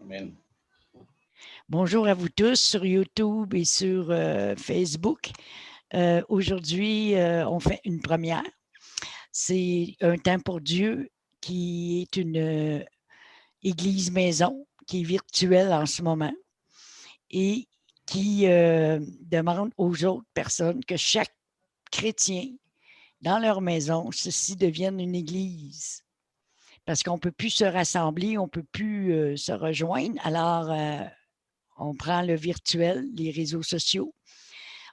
Amen. Bonjour à vous tous sur YouTube et sur Facebook. Aujourd'hui, on fait une première. C'est un temps pour Dieu qui est une église maison qui est virtuelle en ce moment et qui demande aux autres personnes que chaque chrétien dans leur maison, ceci devienne une église. Parce qu'on ne peut plus se rassembler, on ne peut plus se rejoindre. Alors, on prend le virtuel, les réseaux sociaux,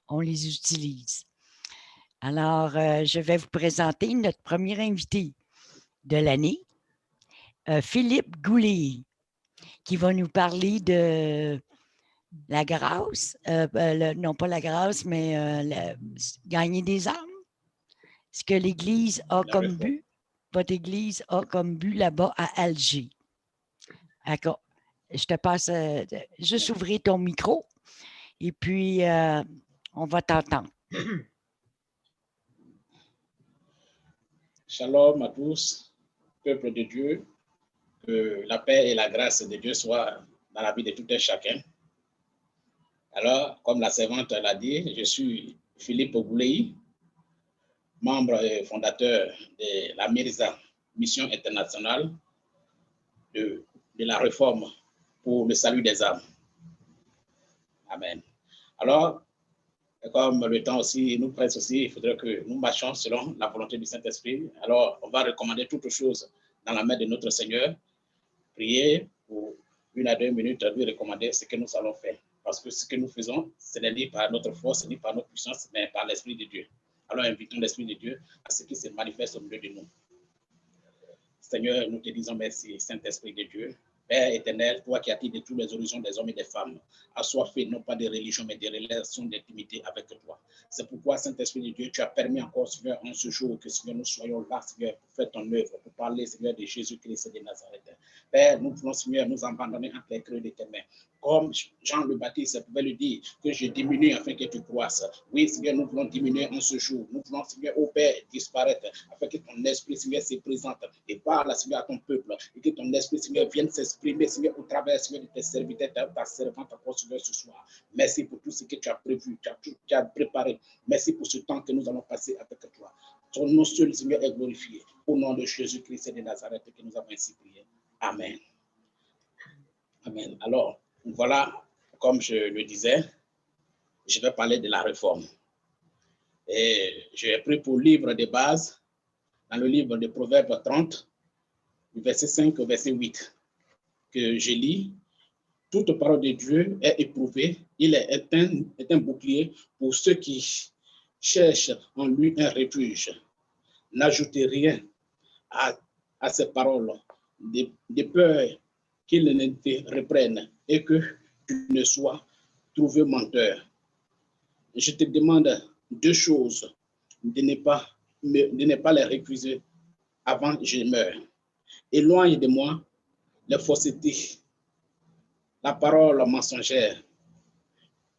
on les utilise. Alors, je vais vous présenter notre premier invité de l'année, Philippe Goulet, qui va nous parler de la grâce, non pas la grâce, mais gagner des âmes. Ce que l'Église a comme but, votre Église a comme but là-bas à Alger. D'accord. Je te passe juste ouvrir ton micro et puis on va t'entendre. Shalom à tous, peuple de Dieu, que la paix et la grâce de Dieu soient dans la vie de tout un chacun. Alors, comme la servante l'a dit, je suis Philippe Goulet, membre et fondateur de la MIRISA, Mission internationale de la réforme pour le salut des âmes. Amen. Alors, comme le temps aussi nous presse aussi, il faudrait que nous marchions selon la volonté du Saint-Esprit. Alors, on va recommander toutes choses dans la main de notre Seigneur, prier pour 1 à 2 minutes, lui recommander ce que nous allons faire. Parce que ce que nous faisons, ce n'est ni par notre force, ni par notre puissance, mais par l'Esprit de Dieu. Alors, invitons l'Esprit de Dieu à ce qu'il se manifeste au milieu de nous. Seigneur, nous te disons merci, Saint-Esprit de Dieu. Père éternel, toi qui as de tous les horizons des hommes et des femmes, assoiffé non pas de religion, mais de relations d'intimité avec toi. C'est pourquoi, Saint-Esprit de Dieu, tu as permis encore, Seigneur, en ce jour que, Seigneur, nous soyons là, Seigneur, pour faire ton œuvre, pour parler, Seigneur, de Jésus-Christ de Nazareth. Père, nous voulons, Seigneur, nous abandonner entre les creux de tes mains. Comme Jean le Baptiste pouvait le dire, que je diminue afin que tu croisses. Oui, Seigneur, nous voulons diminuer en ce jour. Nous voulons, Seigneur, au Père, disparaître afin que ton esprit, Seigneur, se présente et parle, Seigneur, à ton peuple et que ton esprit, Seigneur, vienne s'exprimer, Seigneur, au travers, Seigneur, de tes serviteurs, ta servante, encore, Seigneur, ce soir. Merci pour tout ce que tu as prévu, tu as préparé. Merci pour ce temps que nous allons passer avec toi. Ton nom seul, Seigneur, est glorifié. Au nom de Jésus-Christ de Nazareth que nous avons ainsi prié. Amen. Amen. Alors, voilà, comme je le disais, je vais parler de la réforme. Et j'ai pris pour livre de base, dans le livre de Proverbes 30, verset 5 au verset 8, que je lis. Toute parole de Dieu est éprouvée. Il est un bouclier pour ceux qui cherchent en lui un refuge. N'ajoutez rien à ces paroles, de peur qu'ils ne te reprennent et que tu ne sois trouvé menteur. Je te demande deux choses, de ne pas les refuser avant que je meure. Éloigne de moi les faussetés, la parole mensongère.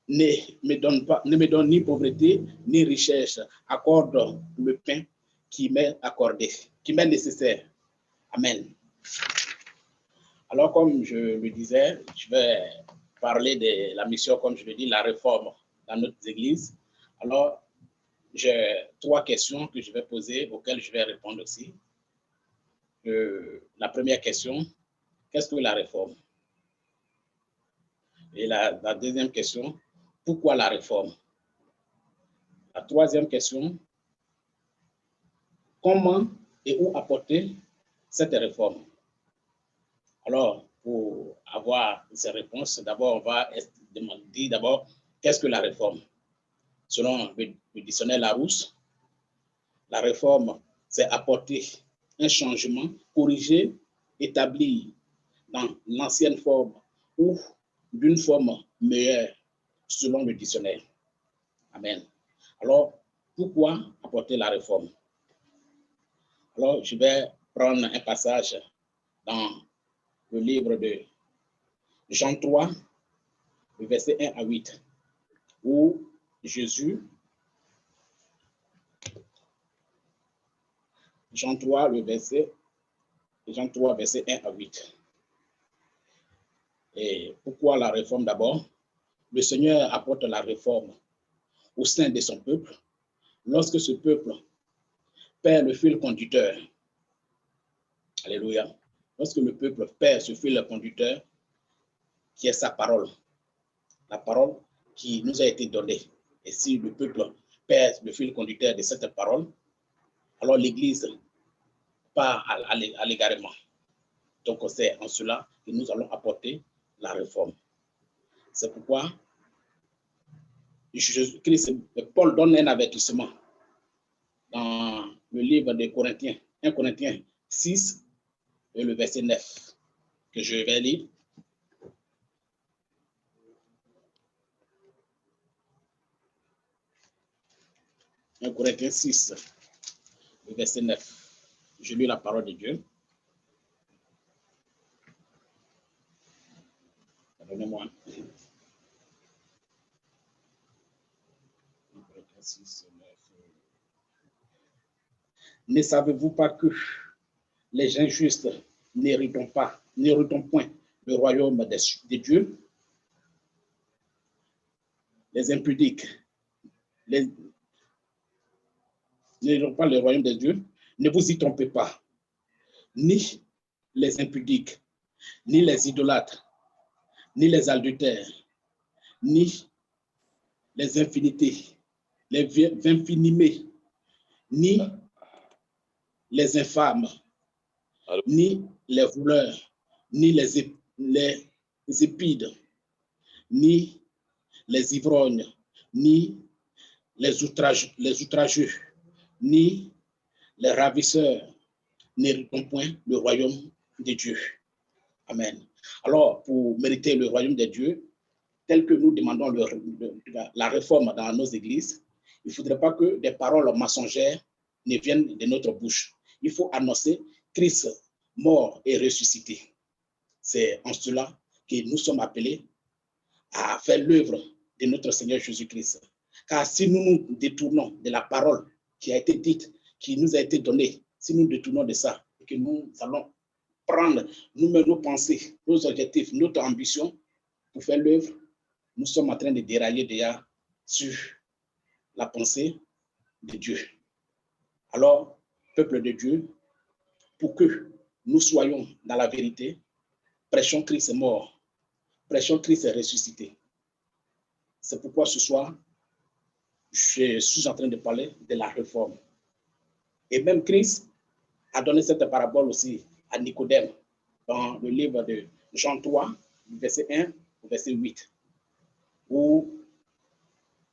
Ne me donne ni pauvreté, ni richesse. Accorde le pain qui m'est accordé, qui m'est nécessaire. Amen. Alors, comme je le disais, je vais parler de la mission, comme je le dis, la réforme dans notre église. Alors, j'ai 3 questions que je vais poser, auxquelles je vais répondre aussi. La première question, qu'est-ce que la réforme? Et la deuxième question, pourquoi la réforme? La troisième question, comment et où apporter cette réforme? Alors, pour avoir ces réponses, d'abord, on va dire d'abord, qu'est-ce que la réforme? Selon le dictionnaire Larousse, la réforme, c'est apporter un changement, corriger, établir dans l'ancienne forme ou d'une forme meilleure, selon le dictionnaire. Amen. Alors, pourquoi apporter la réforme? Alors, je vais prendre un passage dans le livre de Jean 3, le verset 1 à 8, où Jésus, Jean 3, verset 1 à 8. Et pourquoi la réforme d'abord? Le Seigneur apporte la réforme au sein de son peuple. Lorsque ce peuple perd le fil conducteur, alléluia, lorsque le peuple perd ce fil conducteur, qui est sa parole, la parole qui nous a été donnée. Et si le peuple perd le fil conducteur de cette parole, alors l'Église part à l'égarement. Donc c'est en cela que nous allons apporter la réforme. C'est pourquoi Paul donne un avertissement dans le livre de Corinthiens, 1 Corinthiens 6 et le verset 9 que je vais lire. Un Corinthiens 6, le verset 9. Je lis la parole de Dieu. Pardonnez-moi. Ne savez-vous pas que les injustes n'héritent point le royaume de Dieu? Les impudiques n'héritent pas le royaume de Dieu. Ne vous y trompez pas. Ni les impudiques, ni les idolâtres, ni les adultères, ni les infinités, les infinimés, ni les infâmes, ni les voleurs, ni les épides, ni les ivrognes, ni les outrageux, ni les ravisseurs n'héritent point le royaume de Dieu. Amen. Alors, pour mériter le royaume de Dieu, tel que nous demandons la réforme dans nos églises, il ne faudrait pas que des paroles mensongères ne viennent de notre bouche. Il faut annoncer Christ mort et ressuscité. C'est en cela que nous sommes appelés à faire l'œuvre de notre Seigneur Jésus-Christ. Car si nous nous détournons de la parole qui a été dite, qui nous a été donnée, si nous détournons de ça, et que nous allons prendre nous-mêmes nos pensées, nos objectifs, notre ambition pour faire l'œuvre, nous sommes en train de dérailler déjà sur la pensée de Dieu. Alors, peuple de Dieu, pour que nous soyons dans la vérité, prêchons Christ est mort, prêchons Christ est ressuscité. C'est pourquoi ce soir, je suis en train de parler de la réforme. Et même Christ a donné cette parabole aussi à Nicodème dans le livre de Jean 3, verset 1 au verset 8, où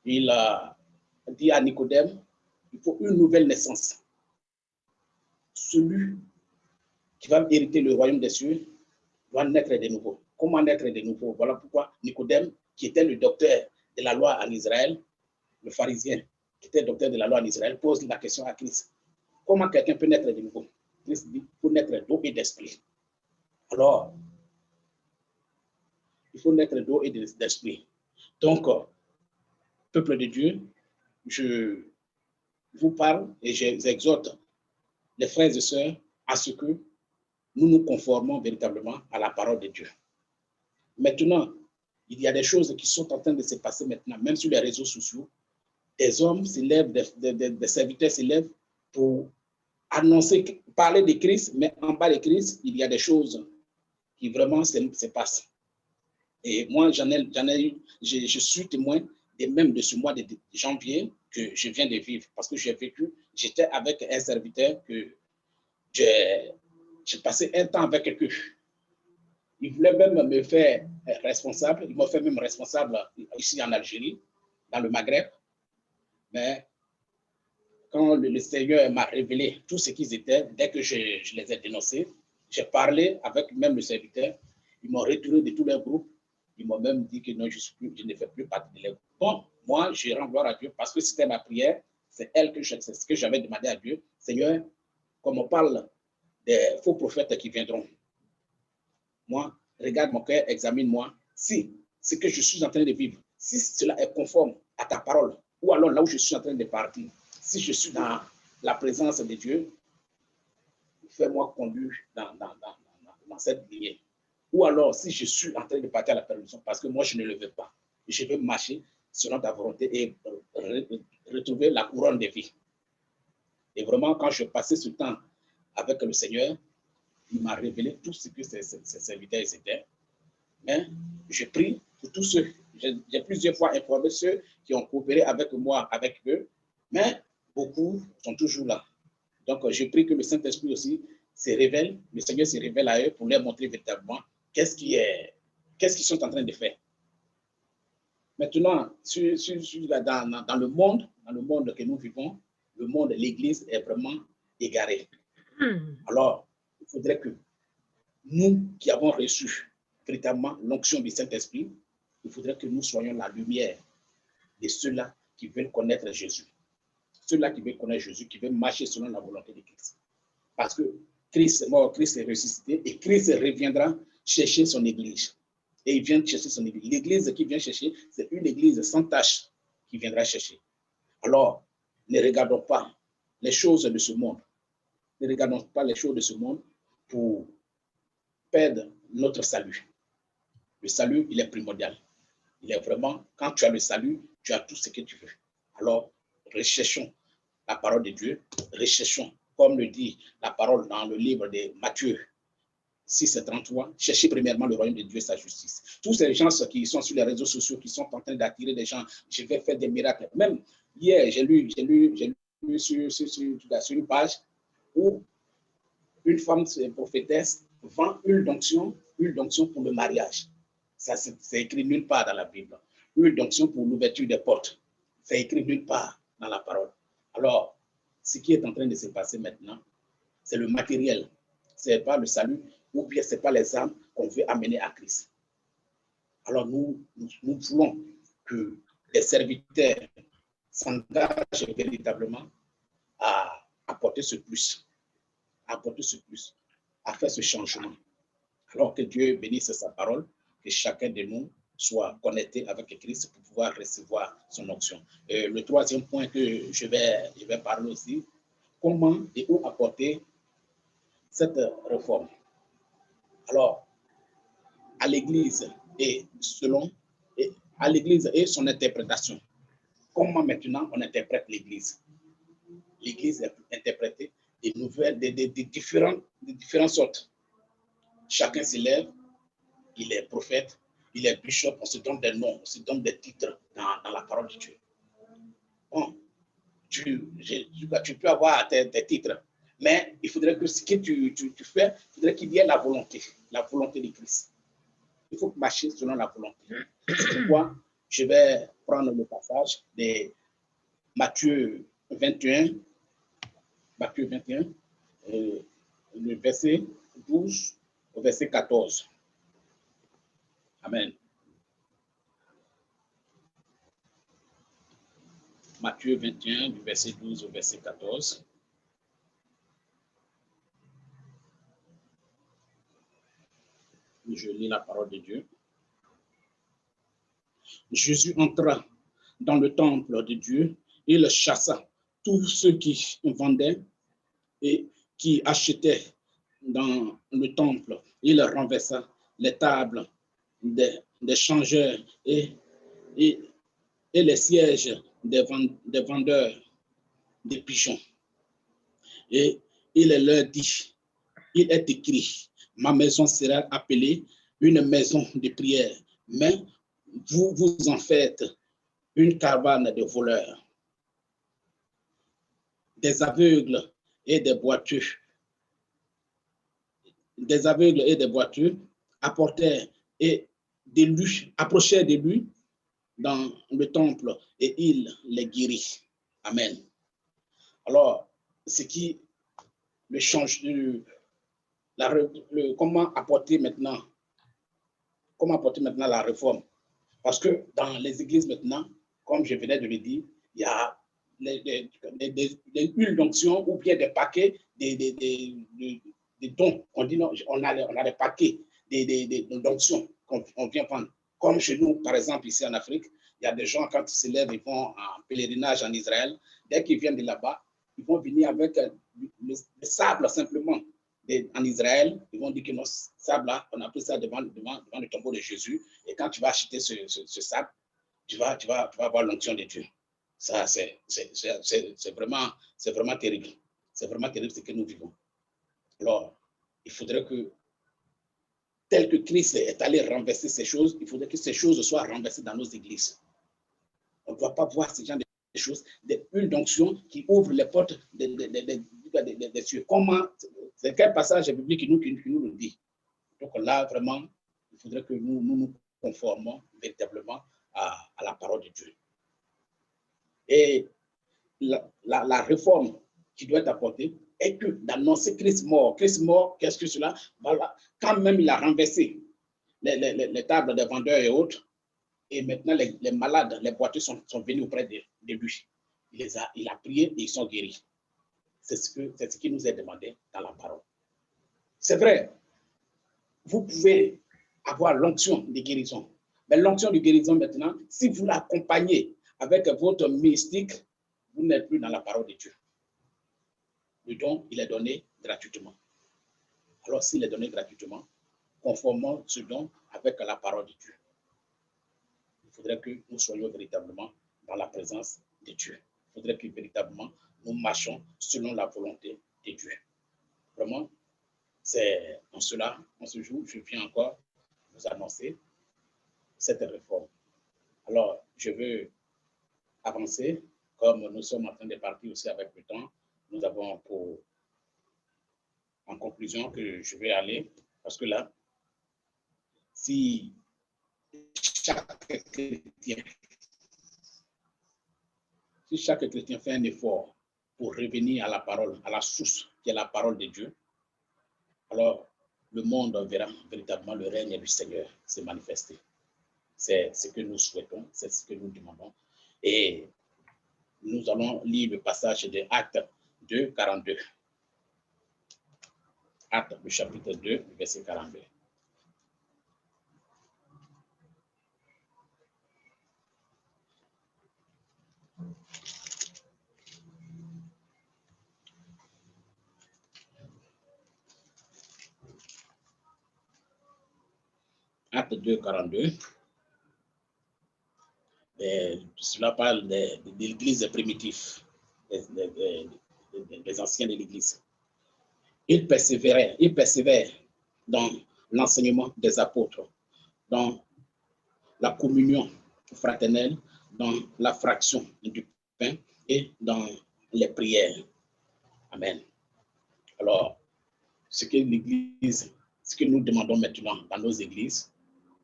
il a dit à Nicodème, il faut une nouvelle naissance. Celui qui va hériter le royaume des cieux doit naître de nouveau. Comment naître de nouveau? Voilà pourquoi Nicodème, qui était le docteur de la loi en Israël, le pharisien, qui était docteur de la loi en Israël, pose la question à Christ. Comment quelqu'un peut naître de nouveau? Christ dit, il faut naître d'eau et d'esprit. Alors, il faut naître d'eau et d'esprit. Donc, peuple de Dieu, je vous parle et j'exhorte les frères et sœurs à ce que nous nous conformons véritablement à la parole de Dieu. Maintenant, il y a des choses qui sont en train de se passer maintenant, même sur les réseaux sociaux. Des hommes s'élèvent, des serviteurs s'élèvent pour annoncer, parler de Christ, mais en bas de Christ, il y a des choses qui vraiment se passent. Et moi, je suis témoin même de ce mois de janvier que je viens de vivre, parce que j'ai vécu, j'étais avec un serviteur que j'ai passé un temps avec eux. Ils voulaient même me faire responsable, ils m'ont fait même responsable ici en Algérie, dans le Maghreb. Mais quand le Seigneur m'a révélé tout ce qu'ils étaient, dès que je les ai dénoncés, j'ai parlé avec même le serviteur, ils m'ont retiré de tous les groupes, ils m'ont même dit que non, je ne fais plus partie de les groupes. Bon, moi, je rends gloire à Dieu parce que c'était ma prière, c'est ce que j'avais demandé à Dieu. Seigneur, comme on parle des faux prophètes qui viendront, moi, regarde mon cœur, examine-moi. Si ce que je suis en train de vivre, si cela est conforme à ta parole, ou alors là où je suis en train de partir, si je suis dans la présence de Dieu, fais-moi conduire dans cette lignée. Ou alors, si je suis en train de partir à la perdition, parce que moi, je ne le veux pas, je veux marcher selon ta volonté et retrouver la couronne de vie. Et vraiment, quand je passais ce temps avec le Seigneur, il m'a révélé tout ce que ses serviteurs étaient. Mais je prie pour tous ceux, j'ai plusieurs fois informé ceux qui ont coopéré avec moi, avec eux, mais beaucoup sont toujours là. Donc, je prie que le Saint-Esprit aussi se révèle, le Seigneur se révèle à eux pour leur montrer véritablement qu'est-ce qu'ils sont en train de faire. Maintenant, dans le monde que nous vivons, le monde, l'Église est vraiment égarée. Alors, il faudrait que nous qui avons reçu véritablement l'onction du Saint-Esprit, il faudrait que nous soyons la lumière de ceux-là qui veulent connaître Jésus. Ceux-là qui veulent connaître Jésus, qui veulent marcher selon la volonté de Christ. Parce que Christ est mort, Christ est ressuscité et Christ reviendra chercher son Église. Et il vient chercher son Église. L'Église qui vient chercher, c'est une Église sans tache qui viendra chercher. Alors, ne regardons pas les choses de ce monde. Ne regardons pas les choses de ce monde pour perdre notre salut. Le salut, il est primordial. Il est vraiment, quand tu as le salut, tu as tout ce que tu veux. Alors, recherchons la parole de Dieu, recherchons, comme le dit la parole dans le livre de Matthieu 6:33, cherchez premièrement le royaume de Dieu et sa justice. Tous ces gens qui sont sur les réseaux sociaux, qui sont en train d'attirer des gens, je vais faire des miracles. Même hier, j'ai lu sur une page où une femme prophétesse vend une onction pour le mariage. Ça, c'est écrit nulle part dans la Bible. Une onction pour l'ouverture des portes. C'est écrit nulle part dans la parole. Alors, ce qui est en train de se passer maintenant, c'est le matériel. Ce n'est pas le salut, ou bien ce n'est pas les âmes qu'on veut amener à Christ. Alors, nous voulons que les serviteurs s'engagent véritablement à apporter ce plus, à faire ce changement. Alors que Dieu bénisse sa parole, que chacun de nous soit connecté avec Christ pour pouvoir recevoir son onction. Le troisième point que je vais parler aussi, comment et où apporter cette réforme. Alors, à l'Église et à l'Église et son interprétation. Comment maintenant on interprète l'Église? L'Église est interprétée de différentes sortes. Chacun s'élève, il est prophète, il est bishop, on se donne des noms, on se donne des titres dans la parole de Dieu. Bon, tu peux avoir tes titres, mais il faudrait que ce que tu fais, il faudrait qu'il y ait la volonté de Christ. Il faut marcher selon la volonté. C'est pourquoi je vais prendre le passage de Matthieu 21, le verset 12 au verset 14. Amen. Matthieu 21, du verset 12 au verset 14. Je lis la parole de Dieu. Jésus entra dans le temple de Dieu et il chassa tous ceux qui vendaient et qui achetaient dans le temple. Il renversa les tables des changeurs et les sièges des vendeurs de pigeons. Et il leur dit, il est écrit, ma maison sera appelée une maison de prière, mais vous en faites une caravane de voleurs. Des aveugles et des boiteux approchaient de lui dans le temple et il les guérit. Amen. Alors, ce qui le change, comment apporter maintenant la réforme? Parce que dans les églises maintenant, comme je venais de le dire, il y a une onction ou bien des paquets, des dons. On dit non, on a des paquets d'onctions qu'on vient prendre. Comme chez nous, par exemple, ici en Afrique, il y a des gens, quand ils se lèvent, ils vont en pèlerinage en Israël. Dès qu'ils viennent de là-bas, ils vont venir avec le sable simplement. en Israël, ils vont dire que non, sable là, on a pris ça devant le tombeau de Jésus. Et quand tu vas acheter ce sable, tu vas avoir l'onction de Dieu. Ça, c'est vraiment terrible. C'est vraiment terrible ce que nous vivons. Alors, il faudrait que, tel que Christ est allé renverser ces choses, il faudrait que ces choses soient renversées dans nos églises. On ne doit pas voir ce genre de choses, une onction qui ouvre les portes des cieux. Comment, c'est quel passage biblique qui nous le dit? Donc là, vraiment, il faudrait que nous conformons véritablement à la parole de Dieu. Et la réforme qui doit être apportée est que d'annoncer Christ mort. Christ mort, qu'est-ce que cela? Voilà. Quand même il a renversé les tables des vendeurs et autres, et maintenant les malades, les boiteux sont venus auprès de lui. Il a prié et ils sont guéris. C'est ce qui nous est demandé dans la parole. C'est vrai, vous pouvez avoir l'onction de guérison. Mais l'onction de guérison maintenant, si vous l'accompagnez avec votre mystique, vous n'êtes plus dans la parole de Dieu. Le don, il est donné gratuitement. Alors, s'il est donné gratuitement, conformons ce don avec la parole de Dieu. Il faudrait que nous soyons véritablement dans la présence de Dieu. Il faudrait que véritablement nous marchions selon la volonté de Dieu. Vraiment, c'est en cela, en ce jour, je viens encore vous annoncer cette réforme. Alors, je veux avancer, comme nous sommes en train de partir aussi avec le temps. Nous avons en conclusion que je vais aller, parce que là, si chaque chrétien fait un effort pour revenir à la parole, à la source qui est la parole de Dieu, alors le monde verra véritablement le règne du Seigneur se manifester. C'est ce que nous souhaitons, c'est ce que nous demandons. Et nous allons lire le passage de Actes 2, 42. Actes, le chapitre 2, verset 42. Acte 2, 42. Cela parle de l'église primitive, des anciens de l'église. Ils persévèrent dans l'enseignement des apôtres, dans la communion fraternelle, dans la fraction du pain et dans les prières. Amen. Alors, ce que l'Église, ce que nous demandons maintenant dans nos églises,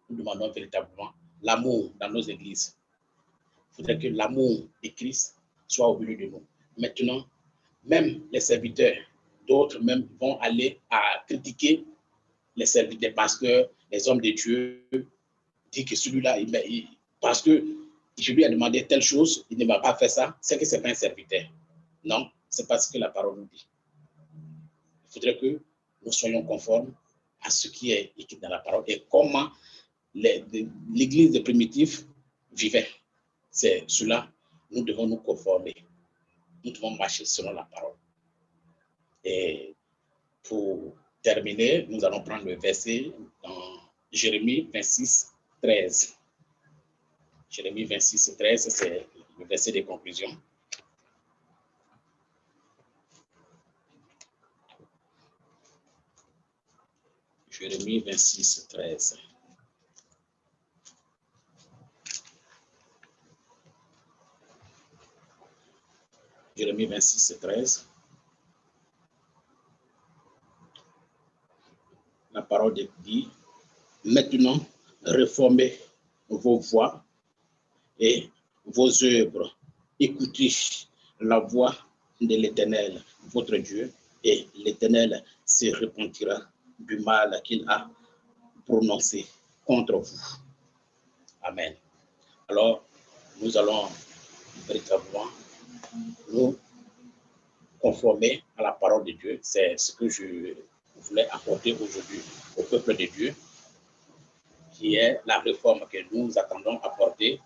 nous demandons véritablement l'amour dans nos églises. Il faudrait que l'amour de Christ soit au milieu de nous. Maintenant, même les serviteurs, d'autres même vont aller à critiquer les serviteurs, les pasteurs, les hommes de Dieu, dire que celui-là, parce que je lui ai demandé telle chose, il ne m'a pas fait ça, c'est que ce n'est pas un serviteur. Non, c'est pas ce que la parole nous dit. Il faudrait que nous soyons conformes à ce qui est écrit dans la parole et comment l'Église primitive vivait. C'est cela, nous devons nous conformer. Nous devons marcher selon la parole. Et pour terminer, nous allons prendre le verset dans Jérémie 26, 13. Jérémie 26, 13, c'est le verset de conclusion. Jérémie 26, 13. Jérémie 26, 13. La parole dit, maintenant, réformez vos voies et vos œuvres. Écoutez la voix de l'Éternel, votre Dieu, et l'Éternel se repentira du mal qu'il a prononcé contre vous. Amen. Alors, nous allons véritablement nous conformer à la parole de Dieu. C'est ce que je voulais apporter aujourd'hui au peuple de Dieu, qui est la réforme que nous attendons apporter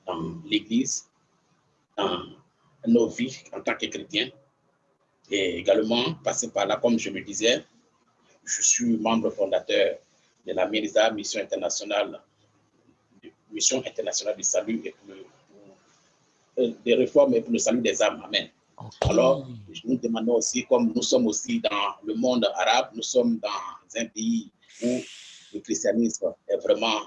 dans l'Église, dans nos vies en tant que chrétiens. Et également, passer par là, comme je le disais, je suis membre fondateur de la MIRISA, Mission internationale du salut et des réformes et pour le salut des âmes. Amen. Okay. Alors, nous demandons aussi, comme nous sommes aussi dans le monde arabe, nous sommes dans un pays où le christianisme est vraiment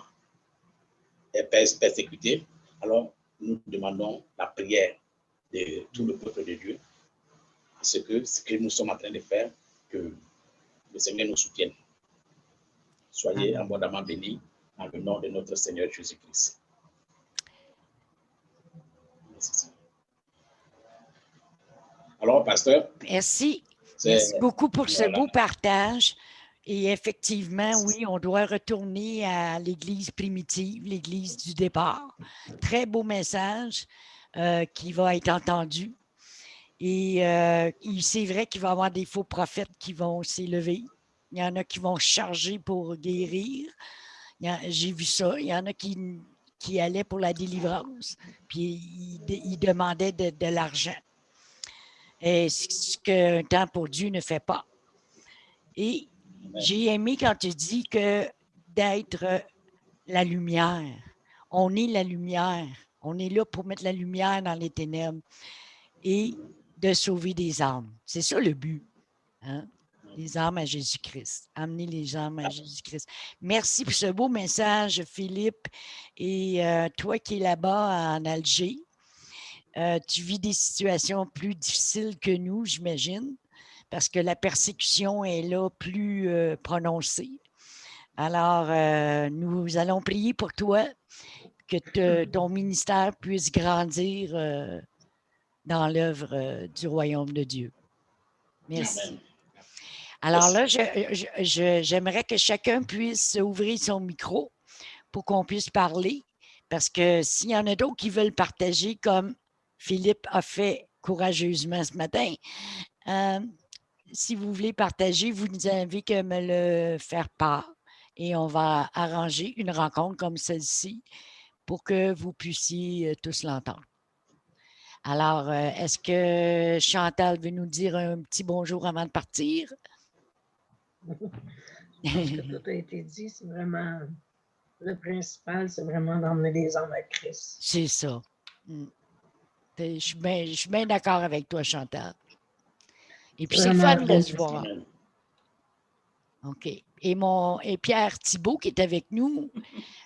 persécuté. Alors, nous demandons la prière de tout le peuple de Dieu, parce que ce que nous sommes en train de faire, que le Seigneur nous soutienne. Soyez abondamment bénis dans le nom de notre Seigneur Jésus-Christ. Alors, pasteur. Merci. Merci beaucoup pour ce beau partage. Et effectivement, oui, on doit retourner à l'Église primitive, l'Église du départ. Très beau message qui va être entendu. Et c'est vrai qu'il va y avoir des faux prophètes qui vont s'élever. Il y en a qui vont charger pour guérir. J'ai vu ça. Il y en a qui allaient pour la délivrance, puis ils demandaient de l'argent. Et ce qu'un temps pour Dieu ne fait pas. Et j'ai aimé quand tu dis que d'être la lumière. On est la lumière. On est là pour mettre la lumière dans les ténèbres et de sauver des âmes. C'est ça le but. Hein? Les âmes à Jésus-Christ. Amener les âmes à Jésus-Christ. Merci pour ce beau message, Philippe. Et toi qui es là-bas en Alger, tu vis des situations plus difficiles que nous, j'imagine, parce que la persécution est là plus prononcée. Alors, nous allons prier pour toi, que ton ministère puisse grandir dans l'œuvre du royaume de Dieu. Merci. Amen. Alors là, j'aimerais que chacun puisse ouvrir son micro pour qu'on puisse parler, parce que s'il y en a d'autres qui veulent partager, comme Philippe a fait courageusement ce matin, si vous voulez partager, vous nous avez qu'à me le faire part et on va arranger une rencontre comme celle-ci pour que vous puissiez tous l'entendre. Alors, est-ce que Chantal veut nous dire un petit bonjour avant de partir? Je pense que tout a été dit, c'est vraiment le principal, c'est vraiment d'emmener les âmes à Christ. C'est ça. Je suis bien d'accord avec toi, Chantal. Et puis, c'est fun de se voir. OK. Et Pierre Thibault, qui est avec nous,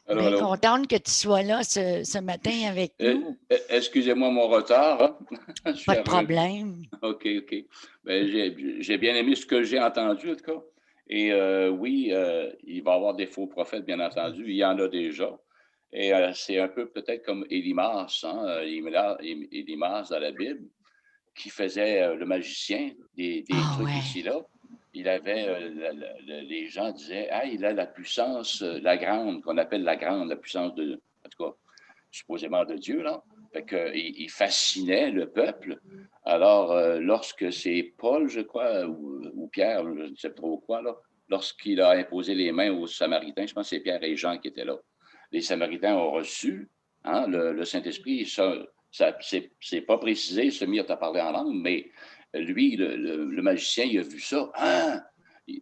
bien contente que tu sois là ce matin avec nous. Excusez-moi mon retard. Hein? Pas de problème. OK. Ben, j'ai bien aimé ce que j'ai entendu, en tout cas. Et oui, il va y avoir des faux prophètes, bien entendu. Il y en a déjà. Et c'est un peu peut-être comme Élimas, hein? Élimas dans la Bible, qui faisait le magicien, des trucs ici-là. Il avait, les gens disaient, ah, il a la puissance, la grande, qu'on appelle la grande, la puissance de, en tout cas, supposément de Dieu, là. Fait qu'il fascinait le peuple. Alors, lorsque c'est Paul, je crois, ou Pierre, je ne sais pas trop quoi, là, lorsqu'il a imposé les mains aux Samaritains, je pense que c'est Pierre et Jean qui étaient là. Les Samaritains ont reçu le Saint-Esprit. C'est pas précisé, se mirent à parler en langue, mais lui, le magicien, il a vu ça. Ah!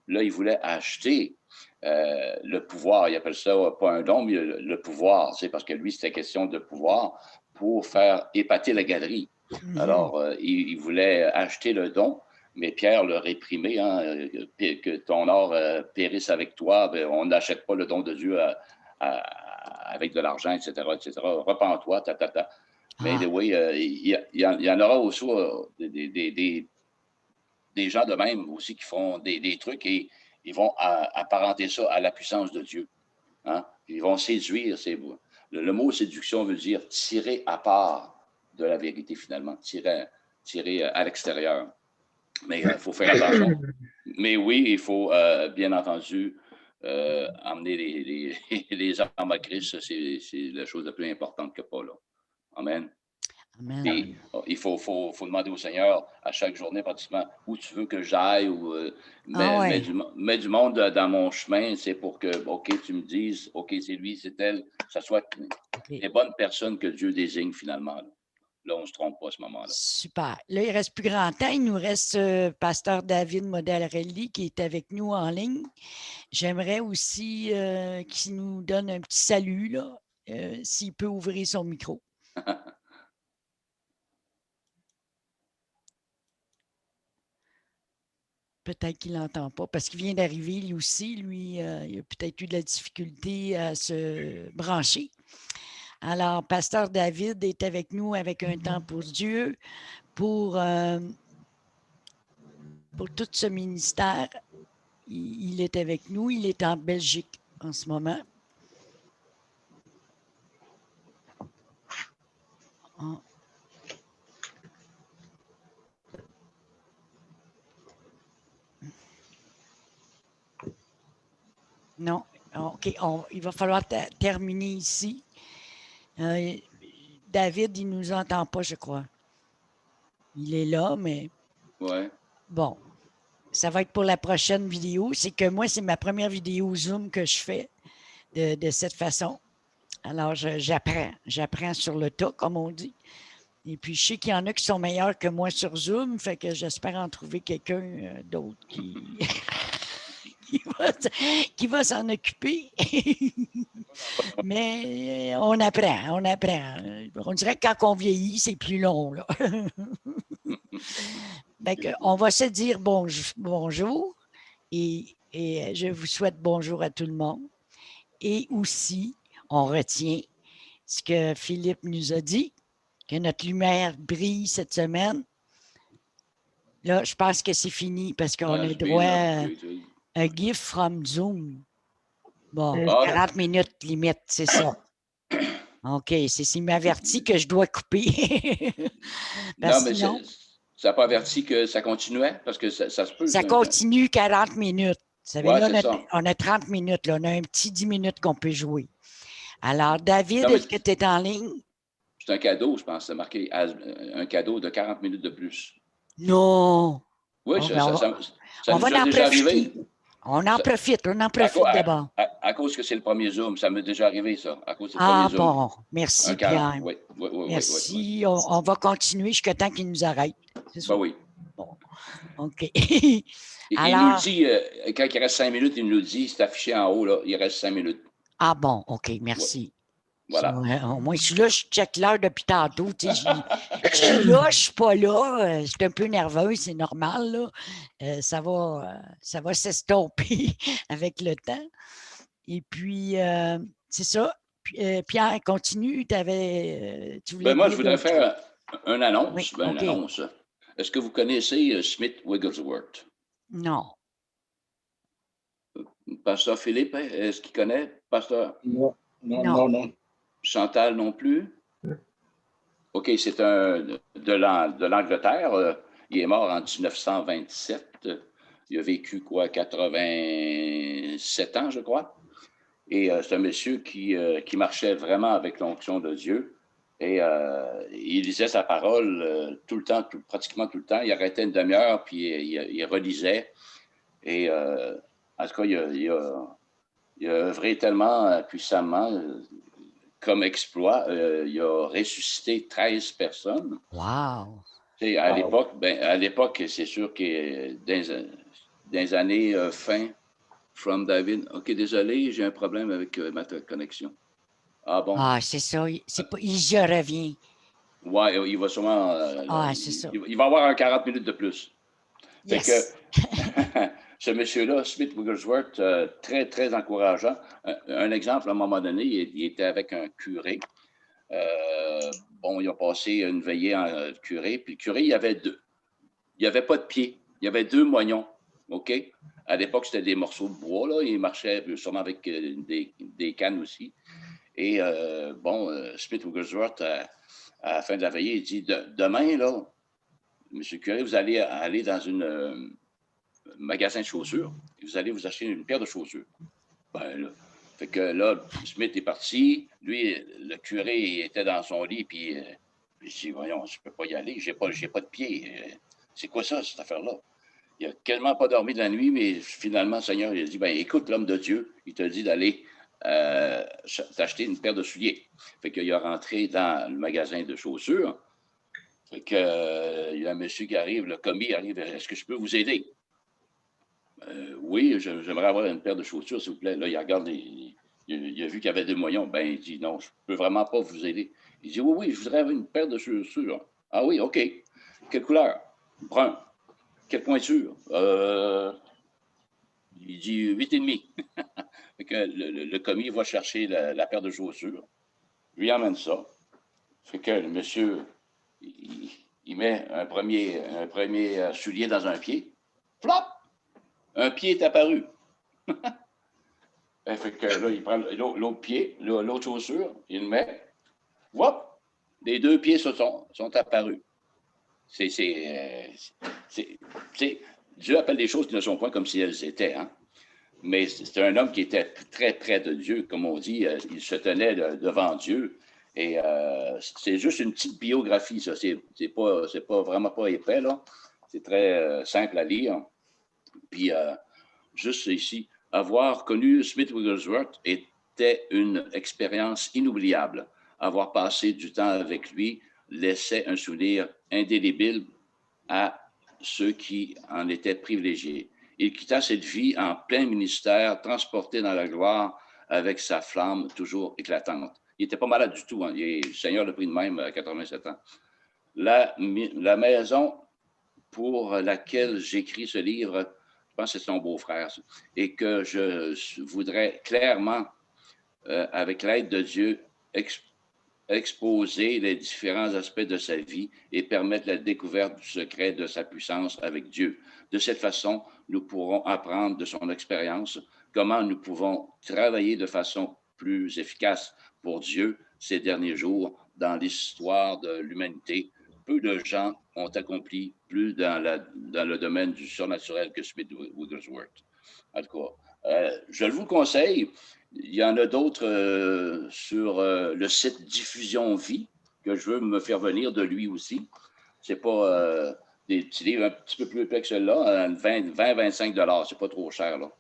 Là, il voulait acheter le pouvoir. Il appelle ça pas un don, mais le pouvoir. C'est parce que lui, c'était question de pouvoir pour faire épater la galerie. Alors, il voulait acheter le don, mais Pierre l'a réprimé, que ton or périsse avec toi. Ben, on n'achète pas le don de Dieu avec de l'argent, etc., etc. Repends-toi, Mais oui, il y en aura aussi des gens de même aussi qui font des trucs et ils vont apparenter ça à la puissance de Dieu. Hein? Ils vont séduire. Le mot séduction veut dire tirer à part de la vérité, finalement, tirer à l'extérieur. Mais il faut faire attention. Mais oui, il faut, bien entendu, emmener les âmes à Christ. C'est la chose la plus importante que pas, là. Amen. Amen. Et, il faut demander au Seigneur à chaque journée, pratiquement, où tu veux que j'aille, ou mets du monde dans mon chemin, c'est pour que, OK, tu me dises, OK, c'est lui, c'est elle, que ce soit les bonnes personnes que Dieu désigne finalement. là, on ne se trompe pas à ce moment-là. Super. Là, il ne reste plus grand temps. Il nous reste Pasteur David Modarelli qui est avec nous en ligne. J'aimerais aussi qu'il nous donne un petit salut, là, s'il peut ouvrir son micro. Peut-être qu'il n'entend pas parce qu'il vient d'arriver lui aussi. Lui, il a peut-être eu de la difficulté à se brancher. Alors, Pasteur David est avec nous avec un temps pour Dieu, pour tout ce ministère. Il est avec nous. Il est en Belgique en ce moment. Oh. Non, OK, il va falloir terminer ici. David, il ne nous entend pas, je crois. Il est là, mais... Ouais. Bon, ça va être pour la prochaine vidéo. C'est que moi, c'est ma première vidéo Zoom que je fais de cette façon. Alors, j'apprends sur le tas, comme on dit. Et puis, je sais qu'il y en a qui sont meilleurs que moi sur Zoom, fait que j'espère en trouver quelqu'un d'autre qui... qui va s'en occuper. Mais on apprend. On dirait que quand on vieillit, c'est plus long. Là. On va se dire bonjour et je vous souhaite bonjour à tout le monde. Et aussi, on retient ce que Philippe nous a dit, que notre lumière brille cette semaine. Là, je pense que c'est fini parce qu'on a droit à un gift from Zoom. Bon, 40 minutes limite, c'est ça. OK, c'est m'avertit que je dois couper. Non, mais ça n'a pas averti que ça continuait? Parce que ça se peut. Ça continue 40 minutes. Vous savez, ouais, là, on a 30 minutes. Là, on a un petit 10 minutes qu'on peut jouer. Alors, David, est-ce que tu es en ligne? C'est un cadeau, je pense. C'est marqué un cadeau de 40 minutes de plus. Non! Oui, ça nous a déjà arrivé. On en profite d'abord. À cause que c'est le premier Zoom, ça m'est déjà arrivé, ça. À cause du premier Zoom. Bon, merci, Pierre. Oui, merci. On va continuer jusqu'à temps qu'il nous arrête. C'est ça? Ben oui. Bon, OK. Alors, il nous dit, quand il reste 5 minutes, il nous dit, c'est affiché en haut, là, il reste 5 minutes. Ah bon, OK, merci. Voilà. Moi, je suis là, je check l'heure depuis tantôt. Je suis là, je ne suis pas là. Je suis un peu nerveuse, c'est normal. Là. Ça va s'estomper avec le temps. Et puis, c'est ça. Pierre, continue. Tu voulais moi, je voudrais faire une annonce. Oui, une annonce. Est-ce que vous connaissez Smith Wigglesworth? Non. Pasteur Philippe, est-ce qu'il connaît? Pasteur? Non. Chantal non plus? OK, c'est de l'Angleterre. Il est mort en 1927. Il a vécu, 87 ans, je crois. Et c'est un monsieur qui marchait vraiment avec l'onction de Dieu. Et il lisait sa parole tout le temps, pratiquement tout le temps. Il arrêtait une demi-heure, puis il relisait. Et en tout cas, il a œuvré tellement puissamment comme exploit. Il a ressuscité 13 personnes. Wow! À l'époque, c'est sûr que dans les années fin, From David. OK, désolé, j'ai un problème avec ma connexion. Ah bon? Ah, c'est ça. Je reviens. Ouais, il va sûrement... c'est ça. Il va avoir un 40 minutes de plus. Yes. Fait que ce monsieur-là, Smith Wigglesworth, très, très encourageant. Un exemple, à un moment donné, il était avec un curé. Ils ont passé une veillée en curé. Puis le curé, il y avait pas de pied. Il y avait 2 moignons. OK? À l'époque, c'était des morceaux de bois. Là. Il marchait sûrement avec des cannes aussi. Et Smith Wigglesworth, à la fin de la veillée, il dit demain, là, monsieur le curé, vous allez aller dans un magasin de chaussures et vous allez vous acheter une paire de chaussures. Fait que là, Smith est parti. Lui, le curé était dans son lit, puis je dis, voyons, je ne peux pas y aller, j'ai pas de pied. C'est quoi ça, cette affaire-là? Il n'a quasiment pas dormi de la nuit, mais finalement, le Seigneur, il a dit, écoute, l'homme de Dieu, il t'a dit d'aller t'acheter une paire de souliers. Fait qu'il a rentré dans le magasin de chaussures, Fait que, il y a un monsieur qui arrive, le commis arrive, est-ce que je peux vous aider? Oui, j'aimerais avoir une paire de chaussures, s'il vous plaît. Là, il regarde, il a vu qu'il y avait des moyens. Ben, il dit, non, je ne peux vraiment pas vous aider. Il dit, oui, je voudrais avoir une paire de chaussures. Ah oui, OK. Quelle couleur? Brun. Quelle pointure? Il dit 8,5. Fait que le commis va chercher la paire de chaussures, lui emmène ça. Fait que le monsieur, il met un premier soulier dans un pied. Flop! Un pied est apparu. Fait que là, il prend l'autre pied, l'autre chaussure, il le met. Whoop! Les deux pieds sont apparus. Dieu appelle des choses qui ne sont pas comme si elles étaient. Hein? Mais c'est un homme qui était très près de Dieu, comme on dit. Il se tenait devant Dieu. Et c'est juste une petite biographie, ça. C'est pas vraiment pas épais, là. C'est très simple à lire. Puis, juste ici, avoir connu Smith Wigglesworth était une expérience inoubliable. Avoir passé du temps avec lui laissait un souvenir indélébile à ceux qui en étaient privilégiés. Il quitta cette vie en plein ministère, transporté dans la gloire avec sa flamme toujours éclatante. Il n'était pas malade du tout. Hein. Le Seigneur l'a pris de même à 87 ans. La maison pour laquelle j'écris ce livre, je pense que c'est son beau-frère, et que je voudrais clairement, avec l'aide de Dieu, exposer les différents aspects de sa vie et permettre la découverte du secret de sa puissance avec Dieu. De cette façon, nous pourrons apprendre de son expérience comment nous pouvons travailler de façon plus efficace pour Dieu ces derniers jours dans l'histoire de l'humanité. Peu de gens ont accompli plus dans le domaine du surnaturel que Smith Wigglesworth. En tout cas, je vous conseille. Il y en a d'autres sur le site Diffusion Vie que je veux me faire venir de lui aussi. C'est pas des petits livres un petit peu plus épais que celui-là, 20-25 $. C'est pas trop cher, là.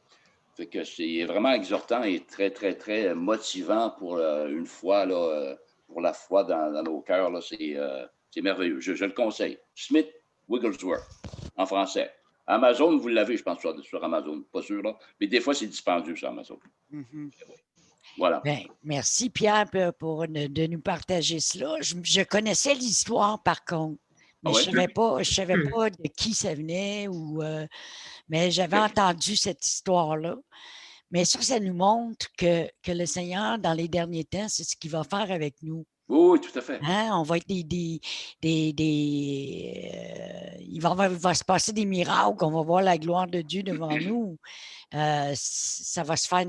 Fait que c'est vraiment exhortant et très, très, très motivant pour une foi, là, pour la foi dans nos cœurs. Là, c'est merveilleux. Je le conseille. Smith Wigglesworth, en français. Amazon, vous l'avez, je pense, sur Amazon. Pas sûr, là. Mais des fois, c'est dispendieux sur Amazon. Mm-hmm. Voilà. Bien, merci, Pierre, de nous partager cela. Je connaissais l'histoire, par contre. Mais je ne savais pas de qui ça venait. Mais j'avais entendu cette histoire-là. Mais ça nous montre que le Seigneur, dans les derniers temps, c'est ce qu'il va faire avec nous. Oui, tout à fait. Hein? On va être il va se passer des miracles, on va voir la gloire de Dieu devant nous. Ça va se faire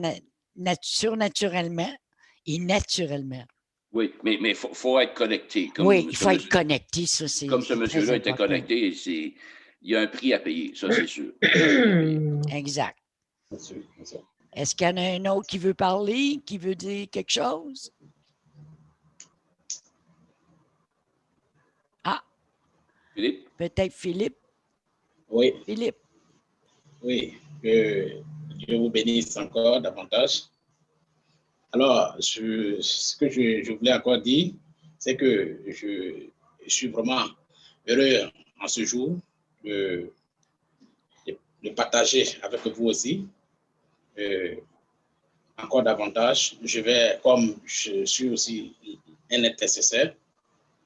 surnaturellement et naturellement. Oui, mais il faut être connecté. Oui, il faut être connecté, ça, c'est comme ce monsieur-là était connecté, il y a un prix à payer, ça, c'est sûr. Exact. Est-ce qu'il y en a un autre qui veut parler, qui veut dire quelque chose? Ah! Philippe? Peut-être Philippe? Oui. Philippe? Oui, que Dieu vous bénisse encore davantage. Alors, ce que je voulais encore dire, c'est que je suis vraiment heureux en ce jour de partager avec vous aussi encore davantage. Je vais, comme je suis aussi un intercesseur,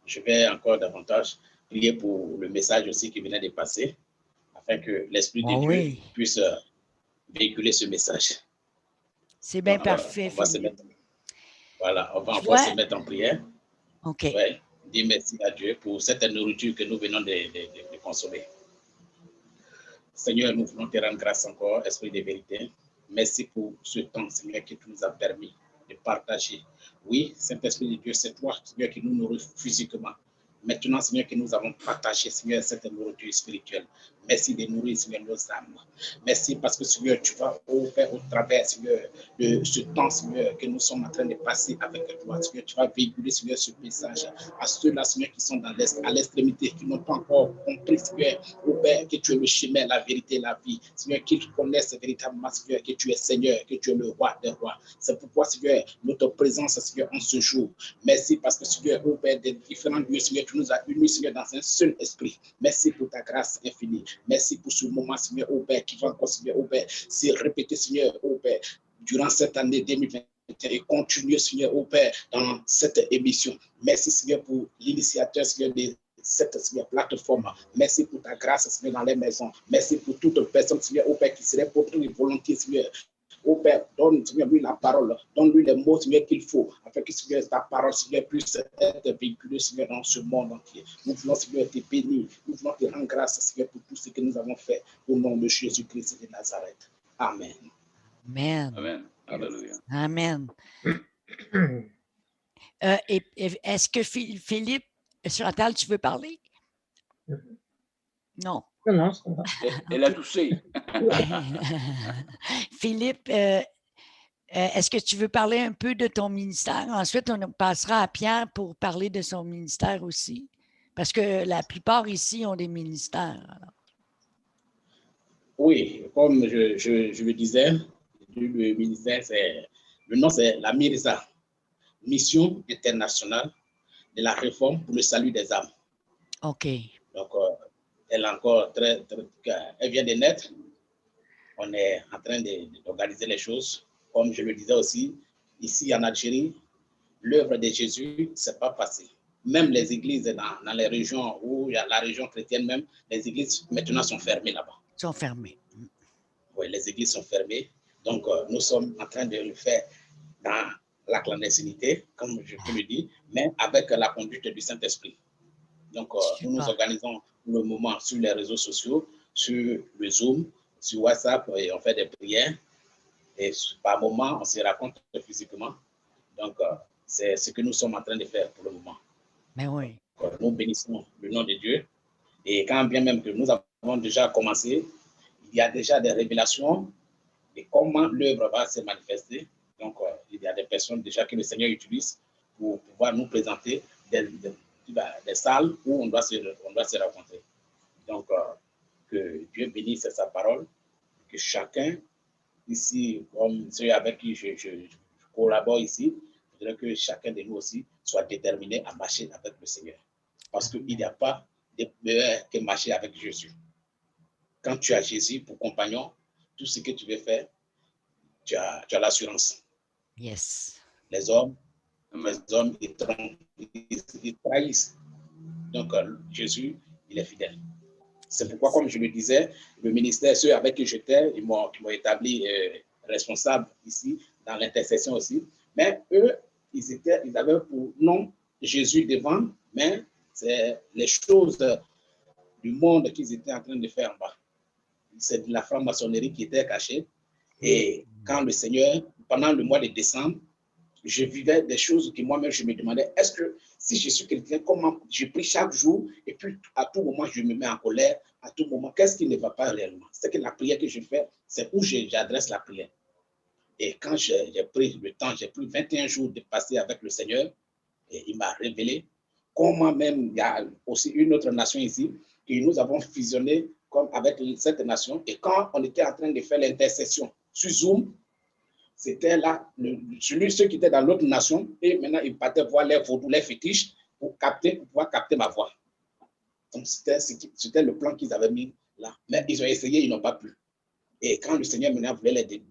je vais encore davantage prier pour le message aussi qui venait de passer, afin que l'Esprit de Dieu puisse véhiculer ce message. C'est bien parfait. On va se mettre en prière. OK. Ouais, dire merci à Dieu pour cette nourriture que nous venons de consommer. Seigneur, nous voulons te rendre grâce encore, Esprit de vérité. Merci pour ce temps, Seigneur, que tu nous as permis de partager. Oui, Saint-Esprit de Dieu, c'est toi, Seigneur, qui nous nourrit physiquement. Maintenant, Seigneur, que nous avons partagé, Seigneur, cette nourriture spirituelle. Merci de nourrir, Seigneur, nos âmes. Merci parce que, Seigneur, tu vas faire au travers, Seigneur, de ce temps, Seigneur, que nous sommes en train de passer avec toi. Seigneur, tu vas véhiculer, Seigneur, ce message à ceux-là, Seigneur, qui sont à l'extrémité, qui n'ont pas encore compris, Seigneur, au Père, que tu es le chemin, la vérité, la vie. Seigneur, qu'ils connaissent véritablement, Seigneur, que tu es Seigneur, que tu es le roi des rois. C'est pourquoi, Seigneur, notre présence, Seigneur, en ce jour. Merci parce que, Seigneur, au Père, des différents lieux, Seigneur, tu nous as unis, Seigneur, dans un seul esprit. Merci pour ta grâce infinie. Merci pour ce moment, Seigneur, au Père, qui va encore, Seigneur, au Père, se répéter, Seigneur, au Père, durant cette année 2020 et continuer, Seigneur, au Père, dans cette émission. Merci, Seigneur, pour l'initiateur, Seigneur, de cette, Seigneur, plateforme. Merci pour ta grâce, Seigneur, dans les maisons. Merci pour toute personne, Seigneur, au Père, qui serait portée de volonté, Seigneur. Au Père, donne, Seigneur, lui la parole, donne-lui les mots, Seigneur, qu'il faut, afin que, Seigneur, ta parole, Seigneur, puisse être véhiculée, Seigneur, dans ce monde entier. Nous voulons, Seigneur, te bénir. Nous voulons te rendre grâce, Seigneur, pour tout ce que nous avons fait au nom de Jésus-Christ de Nazareth. Amen. Amen. Amen. Alléluia. Amen. Est-ce que Philippe, Chantal, tu veux parler? Non. Non, ça va. Elle a toussé. Philippe, est-ce que tu veux parler un peu de ton ministère? Ensuite, on passera à Pierre pour parler de son ministère aussi. Parce que la plupart ici ont des ministères. Alors. Oui, comme je le disais, le ministère, le nom c'est la MIRISA, Mission internationale de la réforme pour le salut des âmes. OK. Donc, elle est encore elle vient de naître. On est en train d'organiser les choses. Comme je le disais aussi, ici en Algérie, l'œuvre de Jésus ne s'est pas passée. Même les églises dans les régions où il y a la région chrétienne même, les églises maintenant sont fermées là-bas. Sont fermées. Oui, les églises sont fermées. Donc, nous sommes en train de le faire dans la clandestinité, comme je te le dis, mais avec la conduite du Saint-Esprit. Donc, nous nous organisons pour le moment sur les réseaux sociaux, sur le Zoom, sur WhatsApp, et on fait des prières. Et par moment, on se rencontre physiquement. Donc, c'est ce que nous sommes en train de faire pour le moment. Mais oui. Nous bénissons le nom de Dieu. Et quand bien même que nous avons déjà commencé, il y a déjà des révélations de comment l'œuvre va se manifester. Donc, il y a des personnes déjà que le Seigneur utilise pour pouvoir nous présenter des salles où on doit se rencontrer. Donc, que Dieu bénisse sa parole, que chacun ici, comme ceux avec qui je collabore ici, je voudrais que chacun de nous aussi soit déterminé à marcher avec le Seigneur. Parce qu'il n'y a pas de meilleur que marcher avec Jésus. Quand tu as Jésus pour compagnon, tout ce que tu veux faire, tu as l'assurance. Yes. Les hommes, ils trahissent. Donc, Jésus, il est fidèle. C'est pourquoi, comme je le disais, le ministère, ceux avec qui j'étais, ils m'ont établi responsable ici, dans l'intercession aussi. Mais eux, ils avaient pour nom Jésus devant, mais c'est les choses du monde qu'ils étaient en train de faire en bas. C'est de la franc-maçonnerie qui était cachée. Et quand le Seigneur, pendant le mois de décembre, je vivais des choses que moi-même, je me demandais, est-ce que si je suis chrétien, comment je prie chaque jour et puis à tout moment, je me mets en colère, à tout moment, qu'est-ce qui ne va pas réellement? C'est que la prière que je fais, c'est où j'adresse la prière. Et quand j'ai pris le temps, j'ai pris 21 jours de passer avec le Seigneur, et il m'a révélé comment même, il y a aussi une autre nation ici, que nous avons fusionné comme avec cette nation. Et quand on était en train de faire l'intercession sur Zoom, c'était là, ceux qui étaient dans l'autre nation, et maintenant ils partaient voir les vaudous, les fétiches, pour pouvoir capter ma voix. Donc c'était le plan qu'ils avaient mis là. Mais ils ont essayé, ils n'ont pas pu. Et quand le Seigneur maintenant voulait les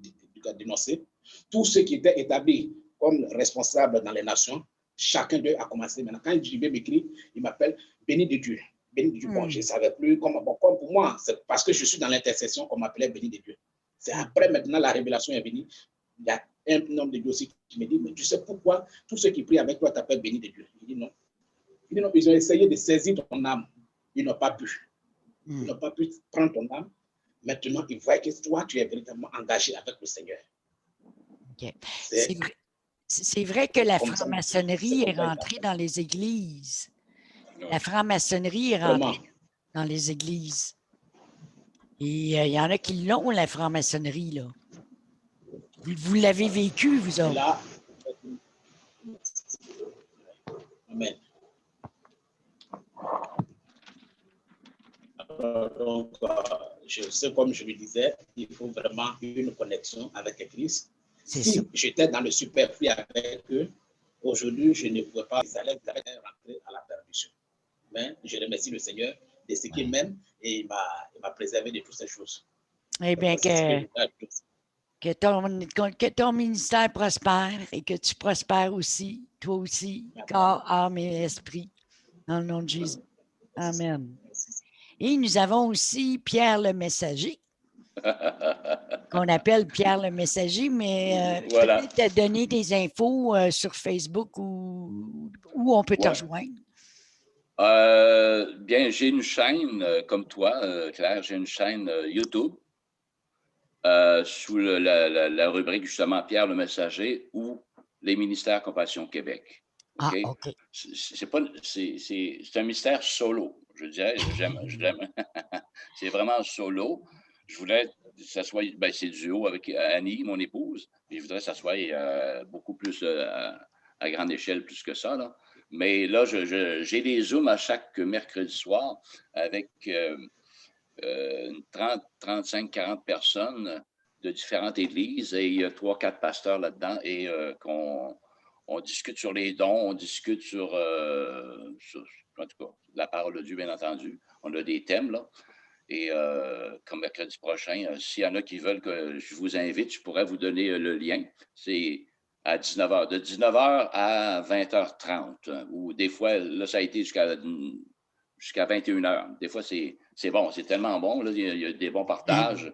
dénoncer, tous ceux qui étaient établis comme responsables dans les nations, chacun d'eux a commencé maintenant. Quand je vais m'écrire, il m'appelle béni de Dieu. Béni de Dieu. Bon, je ne savais plus comment. Bon, comme pour moi, c'est parce que je suis dans l'intercession qu'on m'appelait béni de Dieu. C'est après maintenant la révélation est venue. Il y a un homme de Dieu aussi qui me dit, mais tu sais pourquoi tous ceux qui prient avec toi t'appellent béni de Dieu? Il dit non. Il dit non, ils ont essayé de saisir ton âme. Ils n'ont pas pu. Ils n'ont pas pu prendre ton âme. Maintenant, ils voient que toi, tu es véritablement engagé avec le Seigneur. Okay. C'est vrai que la franc-maçonnerie est rentrée dans les églises. La franc-maçonnerie est rentrée dans les églises. Et il y en a qui l'ont, la franc-maçonnerie, là. Vous l'avez vécu, vous Et autres. là, amen. Donc, je sais, comme je le disais, il faut vraiment une connexion avec le Christ. C'est Si ça. j'étais dans le superflu avec eux, aujourd'hui, je ne pourrais pas, ils allaient rentrer à la perdition. Mais je remercie le Seigneur de ce qu'il m'aime et il m'a préservé de toutes ces choses. Eh bien, Donc, c'est ce que je voudrais ajouter. que ton ministère prospère et que tu prospères aussi, toi aussi, corps, âme et esprit, dans le nom de Jésus. Amen. Et nous avons aussi Pierre le Messager, qu'on appelle Pierre le Messager, mais Voilà. peut-être te donner des infos sur Facebook où on peut te Ouais. rejoindre. Bien, j'ai une chaîne comme toi, Claire, j'ai une chaîne YouTube sous la rubrique justement Pierre le Messager ou les ministères Compassion Québec. Ah, OK? OK. C'est un mystère solo, je dirais. Je l'aime. C'est vraiment solo. Je voulais que ça soit, ben, c'est duo avec Annie, mon épouse, et je voudrais que ça soit beaucoup plus à grande échelle, plus que ça, là. Mais là, j'ai des Zooms à chaque mercredi soir avec 30, 35, 40 personnes de différentes églises et il y a 3-4 pasteurs là-dedans et on discute sur les dons, on discute sur en tout cas, la parole de Dieu, bien entendu. On a des thèmes, là. Et comme mercredi prochain, s'il y en a qui veulent que je vous invite, je pourrais vous donner le lien. C'est à 19h, de 19h à 20h30. Ou des fois, là, ça a été jusqu'à 21h. Des fois, c'est bon, c'est tellement bon. Là, il y a des bons partages.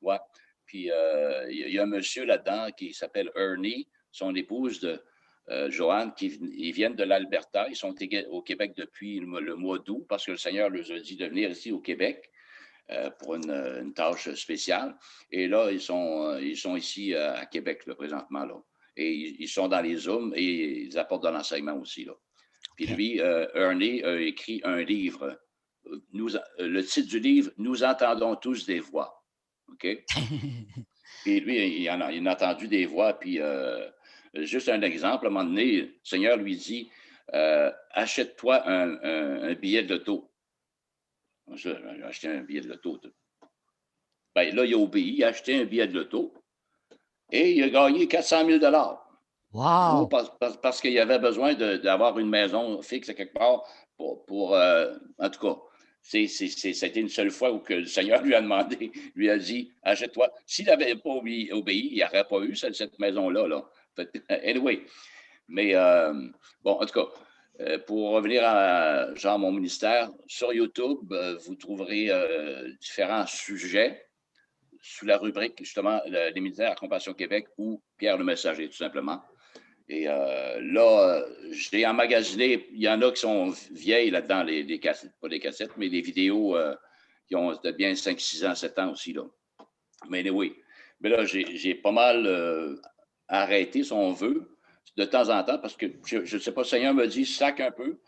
Ouais. Puis, il y a un monsieur là-dedans qui s'appelle Ernie, son épouse de Joanne, ils viennent de l'Alberta. Ils sont au Québec depuis le mois d'août parce que le Seigneur leur a dit de venir ici au Québec pour une tâche spéciale. Et là, ils sont ici à Québec là, présentement. Là. Et ils sont dans les Zooms et ils apportent de l'enseignement aussi. Là. Puis lui, Ernie, a écrit un livre. Le titre du livre, « Nous entendons tous des voix ». OK? Puis lui, il en a entendu des voix. Puis juste un exemple, à un moment donné, le Seigneur lui dit, achète-toi un billet de loto. J'ai acheté un billet de loto. Ben, là, il a obéi, il a acheté un billet de loto et il a gagné 400 000 $. Wow! Parce qu'il avait besoin d'avoir une maison fixe à quelque part pour en tout cas, c'était une seule fois où que le Seigneur lui a demandé, lui a dit, achète-toi. S'il n'avait pas obéi, il n'y aurait pas eu cette maison-là. Là. Anyway, mais bon, en tout cas, pour revenir à genre mon ministère, sur YouTube, vous trouverez différents sujets sous la rubrique, justement, les ministères à Compassion Québec ou Pierre le Messager, tout simplement. Et là, j'ai emmagasiné, il y en a qui sont vieilles là-dedans, les cassettes, pas des cassettes, mais des vidéos qui ont bien 5, 6 ans, 7 ans aussi. Là. Mais oui, mais là, j'ai pas mal arrêté, si on veut, de temps en temps, parce que je ne sais pas, le Seigneur me dit, sac un peu,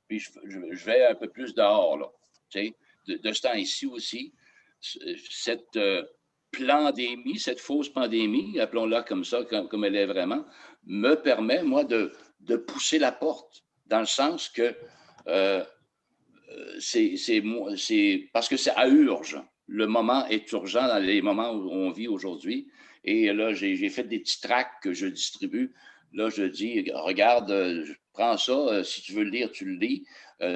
puis je vais un peu plus dehors, là. Tu sais, de ce temps ici aussi, cette pandémie, cette fausse pandémie, appelons-la comme ça, comme elle est vraiment, me permet, moi, de pousser la porte, dans le sens que c'est parce que ça urge. Le moment est urgent dans les moments où on vit aujourd'hui. Et là, j'ai fait des petits tracts que je distribue. Là, je dis, regarde, prends ça, si tu veux le lire, tu le lis.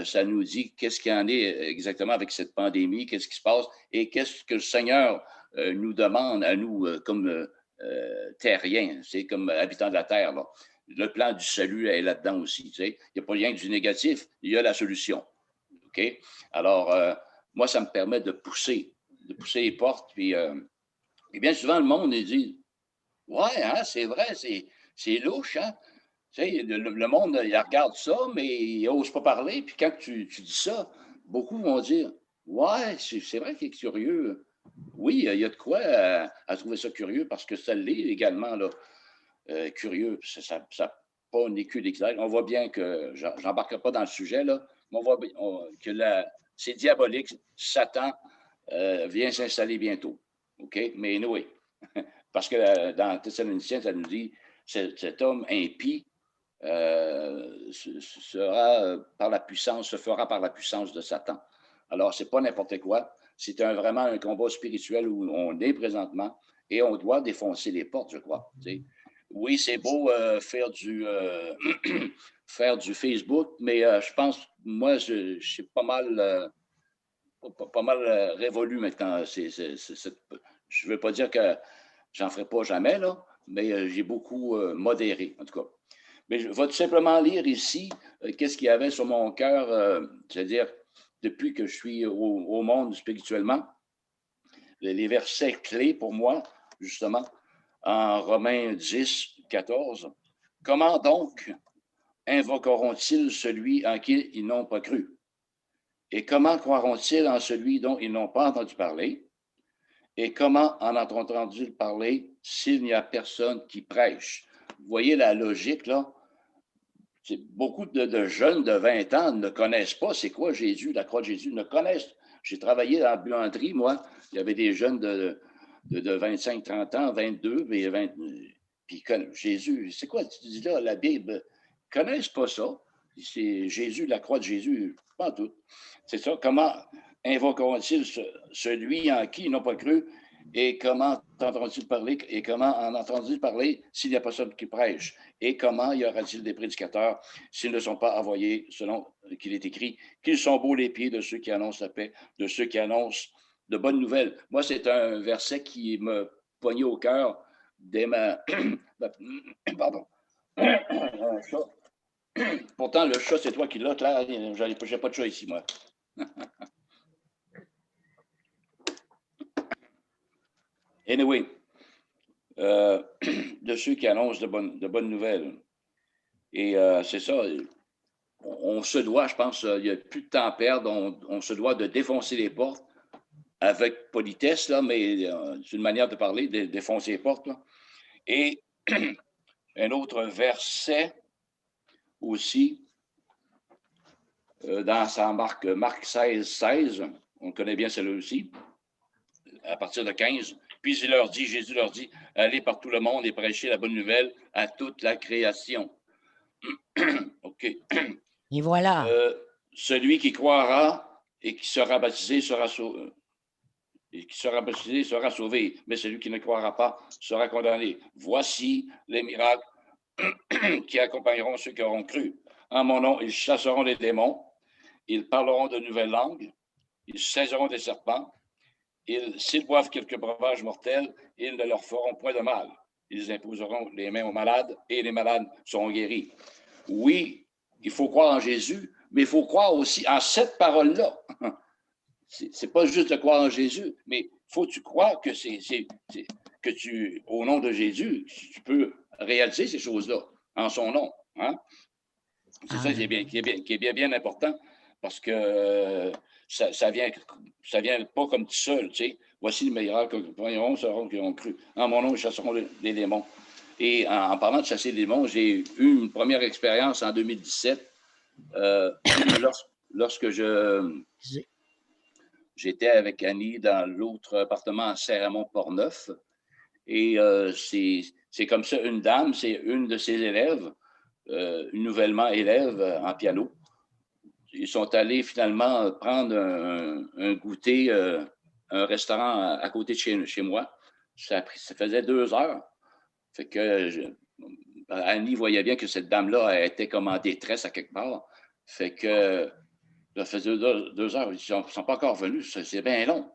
Ça nous dit qu'est-ce qu'il y en est exactement avec cette pandémie, qu'est-ce qui se passe et qu'est-ce que le Seigneur nous demande à nous comme terriens, c'est comme habitants de la terre. Là. Le plan du salut est là-dedans aussi. Tu sais. Il n'y a pas rien que du négatif, il y a la solution. OK? Alors, moi, ça me permet de pousser les portes. Puis, et bien souvent, le monde, il dit, ouais, hein, c'est vrai, c'est louche, hein? Tu sais, le monde, il regarde ça, mais il n'ose pas parler. Puis quand tu dis ça, beaucoup vont dire, ouais, c'est vrai qu'il est curieux. Oui, il y a de quoi à trouver ça curieux parce que ça l'est également, là, curieux. Ça pas ni cul d'éclair. On voit bien que, j'embarquerai pas dans le sujet, là, mais on voit que c'est diabolique. Satan vient s'installer bientôt. OK? Mais anyway, parce que dans Thessaloniciens, ça nous dit cet homme impie se fera par la puissance de Satan. Alors, ce n'est pas n'importe quoi. C'est vraiment un combat spirituel où on est présentement et on doit défoncer les portes, je crois. Tu sais. Oui, c'est beau faire du Facebook, mais je pense, moi, je suis pas mal révolu maintenant. Je ne veux pas dire que j'en ferai pas jamais, là, mais j'ai beaucoup modéré, en tout cas. Mais je vais tout simplement lire ici qu'est-ce qu'il y avait sur mon cœur, c'est-à-dire depuis que je suis au monde spirituellement, les versets clés pour moi, justement, en Romains 10, 14. Comment donc invoqueront-ils celui en qui ils n'ont pas cru? Et comment croiront-ils en celui dont ils n'ont pas entendu parler? Et comment en ont entendu parler s'il n'y a personne qui prêche? Vous voyez la logique, là? Beaucoup de jeunes de 20 ans ne connaissent pas c'est quoi Jésus, la croix de Jésus, ne connaissent. J'ai travaillé dans la buanderie, moi. Il y avait des jeunes de 25, 30 ans, 22, mais 20, puis Jésus, c'est quoi tu dis là, la Bible? Ils ne connaissent pas ça. C'est Jésus, la croix de Jésus, pas tout. C'est ça. Comment invoqueront-ils celui en qui ils n'ont pas cru? Et comment entendront-ils parler? Et comment en entendront-ils parler s'il n'y a personne qui prêche? Et comment y aura-t-il des prédicateurs s'ils ne sont pas envoyés selon qu'il est écrit qu'ils sont beaux les pieds de ceux qui annoncent la paix, de ceux qui annoncent de bonnes nouvelles. Moi, c'est un verset qui me poignait au cœur dès ma... Pardon. Un chat. Pourtant, le chat, c'est toi qui l'as, Claire. Je n'ai pas de chat ici, moi. Anyway, de ceux qui annoncent de bonnes nouvelles. Et c'est ça, on se doit, je pense, il n'y a plus de temps à perdre, on se doit de défoncer les portes avec politesse, là, mais c'est une manière de parler, de défoncer les portes. Là. Et un autre verset aussi, dans Marc 16, 16, on connaît bien celle-là aussi, à partir de 15. Puis Jésus leur dit, allez par tout le monde et prêchez la bonne nouvelle à toute la création. OK. Et voilà. Celui qui croira et qui sera baptisé sera sauvé. Mais celui qui ne croira pas sera condamné. Voici les miracles qui accompagneront ceux qui auront cru. En mon nom, ils chasseront les démons, ils parleront de nouvelles langues, ils saisiront des serpents, s'ils boivent quelques breuvages mortels, ils ne leur feront point de mal. Ils imposeront les mains aux malades et les malades seront guéris. Oui, il faut croire en Jésus, mais il faut croire aussi en cette parole-là. C'est pas juste de croire en Jésus, mais il faut que tu crois que que tu, au nom de Jésus, tu peux réaliser ces choses-là en son nom. Hein? C'est ça qui est bien important, parce que ça vient pas comme tout seul. Tu sais. Voici les meilleurs que seront qui ont cru. En mon nom, ils chasseront les démons. Et en parlant de chasser les démons, j'ai eu une première expérience en 2017 lorsque j'étais avec Annie dans l'autre appartement à Saint-Raymond-Port-Neuf. Et c'est comme ça, une dame, c'est une de ses élèves, nouvellement élève en piano. Ils sont allés finalement prendre un goûter, un restaurant à côté de chez moi. Ça faisait 2 heures. Fait que Annie voyait bien que cette dame-là était comme en détresse à quelque part. Fait que ça faisait 2 heures. Ils ne sont pas encore venus. C'est bien long.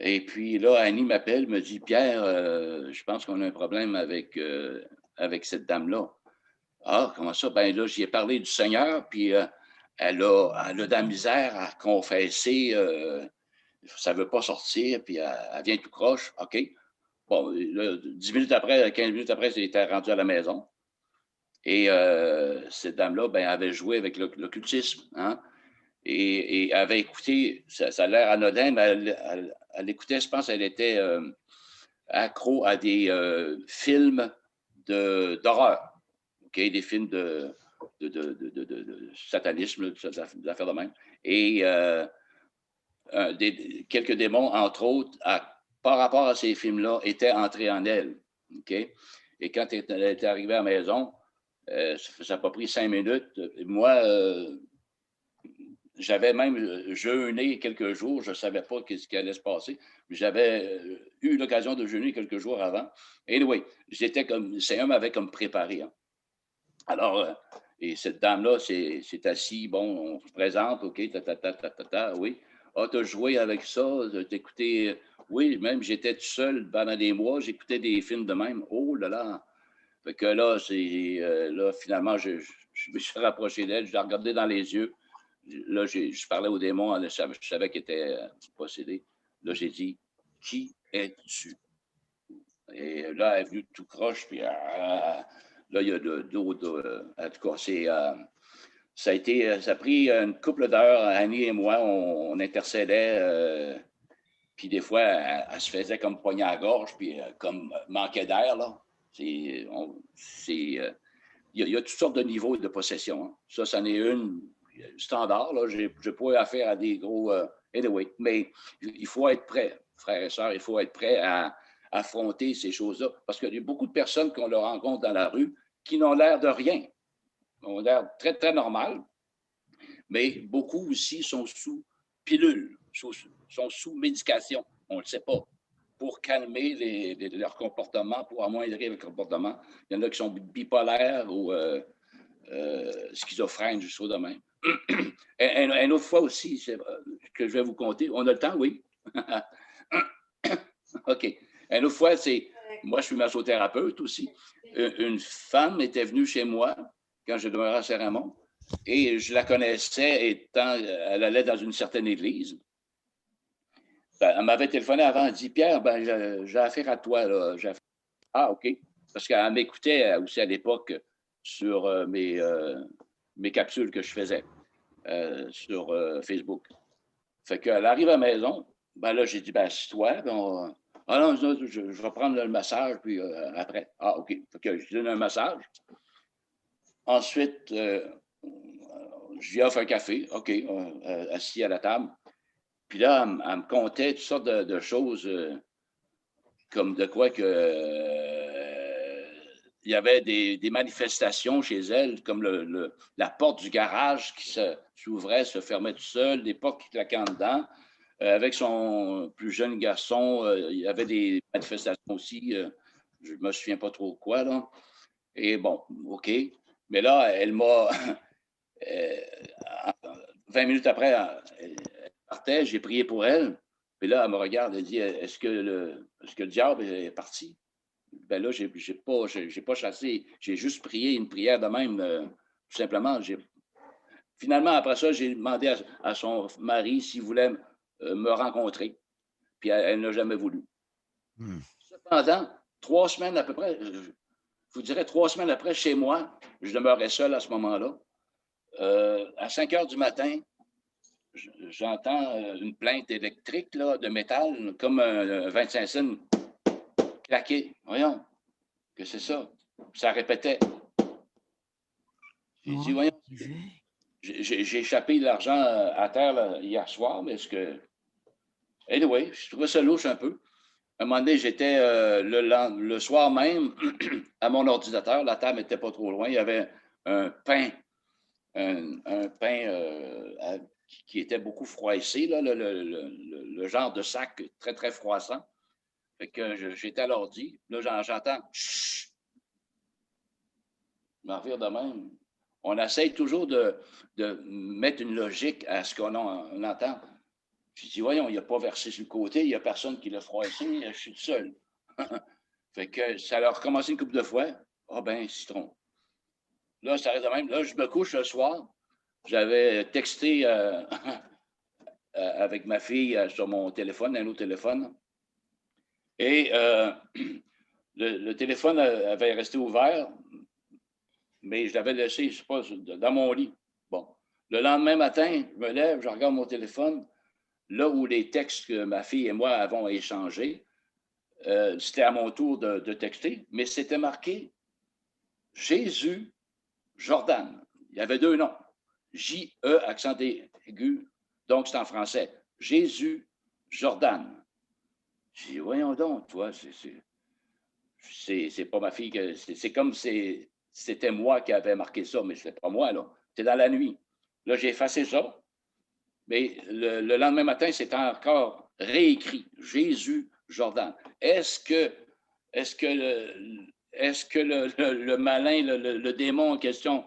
Et puis là, Annie m'appelle, me dit, Pierre, je pense qu'on a un problème avec cette dame-là. Ah, comment ça? Ben là, j'y ai parlé du Seigneur, puis elle a de la misère à confesser, ça ne veut pas sortir, puis elle vient tout croche. OK. Bon, là, 10 minutes après, 15 minutes après, elle était rendue à la maison. Et cette dame-là, ben, avait joué avec l'occultisme, hein? Et elle avait écouté, ça a l'air anodin, mais elle écoutait, je pense qu'elle était accro à des films d'horreur, okay? Des films de satanisme, des affaires de même. Et quelques démons, entre autres, par rapport à ces films-là, étaient entrés en elle. OK? Et quand elle est arrivée à la maison, ça n'a pas pris 5 minutes. Moi, j'avais même jeûné quelques jours. Je ne savais pas ce qui allait se passer. J'avais eu l'occasion de jeûner quelques jours avant. Anyway, c'est un m'avait comme préparé. Hein. Alors, et cette dame-là s'est assise. Bon, on se présente, OK, oui. Ah, tu as joué avec ça, t'as écouté. Oui, même j'étais tout seul pendant des mois, j'écoutais des films de même. Oh là là! Fait que là, là finalement, je me suis rapproché d'elle, je l'ai regardé dans les yeux. Là, je parlais au démon, je savais qu'il était possédé. Là, j'ai dit, qui es-tu? Et là, elle est venue tout croche, puis là, il y a d'autres. En tout cas, ça a pris une couple d'heures, Annie et moi, on intercédait. Puis des fois, elle se faisait comme poignée à la gorge, puis comme manquait d'air, là. Il y a toutes sortes de niveaux de possession. Hein. Ça, c'en est une standard. Là. J'ai pas affaire à des gros... anyway, mais il faut être prêt, frères et sœurs, il faut être prêt à affronter ces choses-là. Parce qu'il y a beaucoup de personnes qu'on leur rencontre dans la rue qui n'ont l'air de rien. Ils ont l'air très, très normal, mais beaucoup aussi sont sous pilule, sont sous médication. On ne le sait pas. Pour calmer leur comportement, pour amoindrir le comportement. Il y en a qui sont bipolaires ou schizophrènes, juste de même. Une autre fois aussi, que je vais vous conter. On a le temps, oui? OK. Une autre fois, moi, je suis massothérapeute aussi. Une femme était venue chez moi quand je demeurais à Saint-Raymond et je la connaissais elle allait dans une certaine église. Ben, elle m'avait téléphoné avant, elle dit, Pierre, j'ai affaire à toi. Là. Ah, OK. Parce qu'elle m'écoutait aussi à l'époque sur mes capsules que je faisais sur Facebook. Fait qu'elle arrive à la maison, là, j'ai dit, assis-toi. Ah non, je vais prendre le massage, puis après. Ah, OK. Fait que je lui donne un massage. Ensuite, je lui offre un café, OK, assis à la table. Puis là, elle me contait toutes sortes de choses, comme de quoi il y avait des manifestations chez elle, comme la porte du garage qui s'ouvrait, se fermait tout seul, des portes qui claquaient en dedans. Avec son plus jeune garçon, il y avait des manifestations aussi, je ne me souviens pas trop quoi, là. Et bon, OK. Mais là, elle m'a... 20 minutes après, elle partait, j'ai prié pour elle. Puis là, elle me regarde, elle dit, est-ce que le diable est parti? Ben là, j'ai pas chassé, j'ai juste prié une prière de même, tout simplement. Finalement, après ça, j'ai demandé à son mari s'il voulait me rencontrer. Puis elle n'a jamais voulu. Cependant, 3 semaines à peu près, je vous dirais 3 semaines après, chez moi, je demeurais seul à ce moment-là. À 5 heures du matin, j'entends une plainte électrique là, de métal, comme un 25 cents claquer. Voyons, que c'est ça? Ça répétait. J'ai dit, voyons, j'ai échappé l'argent à terre là, hier soir, mais est-ce que... Anyway, je trouvais ça louche un peu. À un moment donné, j'étais le soir même à mon ordinateur. La table n'était pas trop loin. Il y avait un pain qui était beaucoup froissé, là, le genre de sac très, très froissant. Fait que j'étais à l'ordi. Là, j'entends « chut ». Je m'en revire de même. On essaye toujours de mettre une logique à ce qu'on entend. Je dis, voyons, il n'a pas versé sur le côté, il n'y a personne qui l'a froissé, je suis tout seul. Fait que ça a recommencé une couple de fois. Ah ben, citron. Là, ça reste de même. Là, je me couche le soir. J'avais texté avec ma fille sur mon téléphone, un autre téléphone. Et le téléphone avait resté ouvert, mais je l'avais laissé, je sais pas, dans mon lit. Bon. Le lendemain matin, je me lève, je regarde mon téléphone. Là où les textes que ma fille et moi avons échangés, c'était à mon tour de texter, mais c'était marqué Jésus Jordan. Il y avait 2 noms. J-E, accent aigu, donc c'est en français. Jésus Jordan. J'ai dit, voyons donc, toi, c'est pas ma fille, c'est comme si c'était moi qui avais marqué ça, mais c'était pas moi, là. C'est dans la nuit. Là, j'ai effacé ça, mais le lendemain matin, c'était encore réécrit. Jésus Jordan. Est-ce que le malin, le démon en question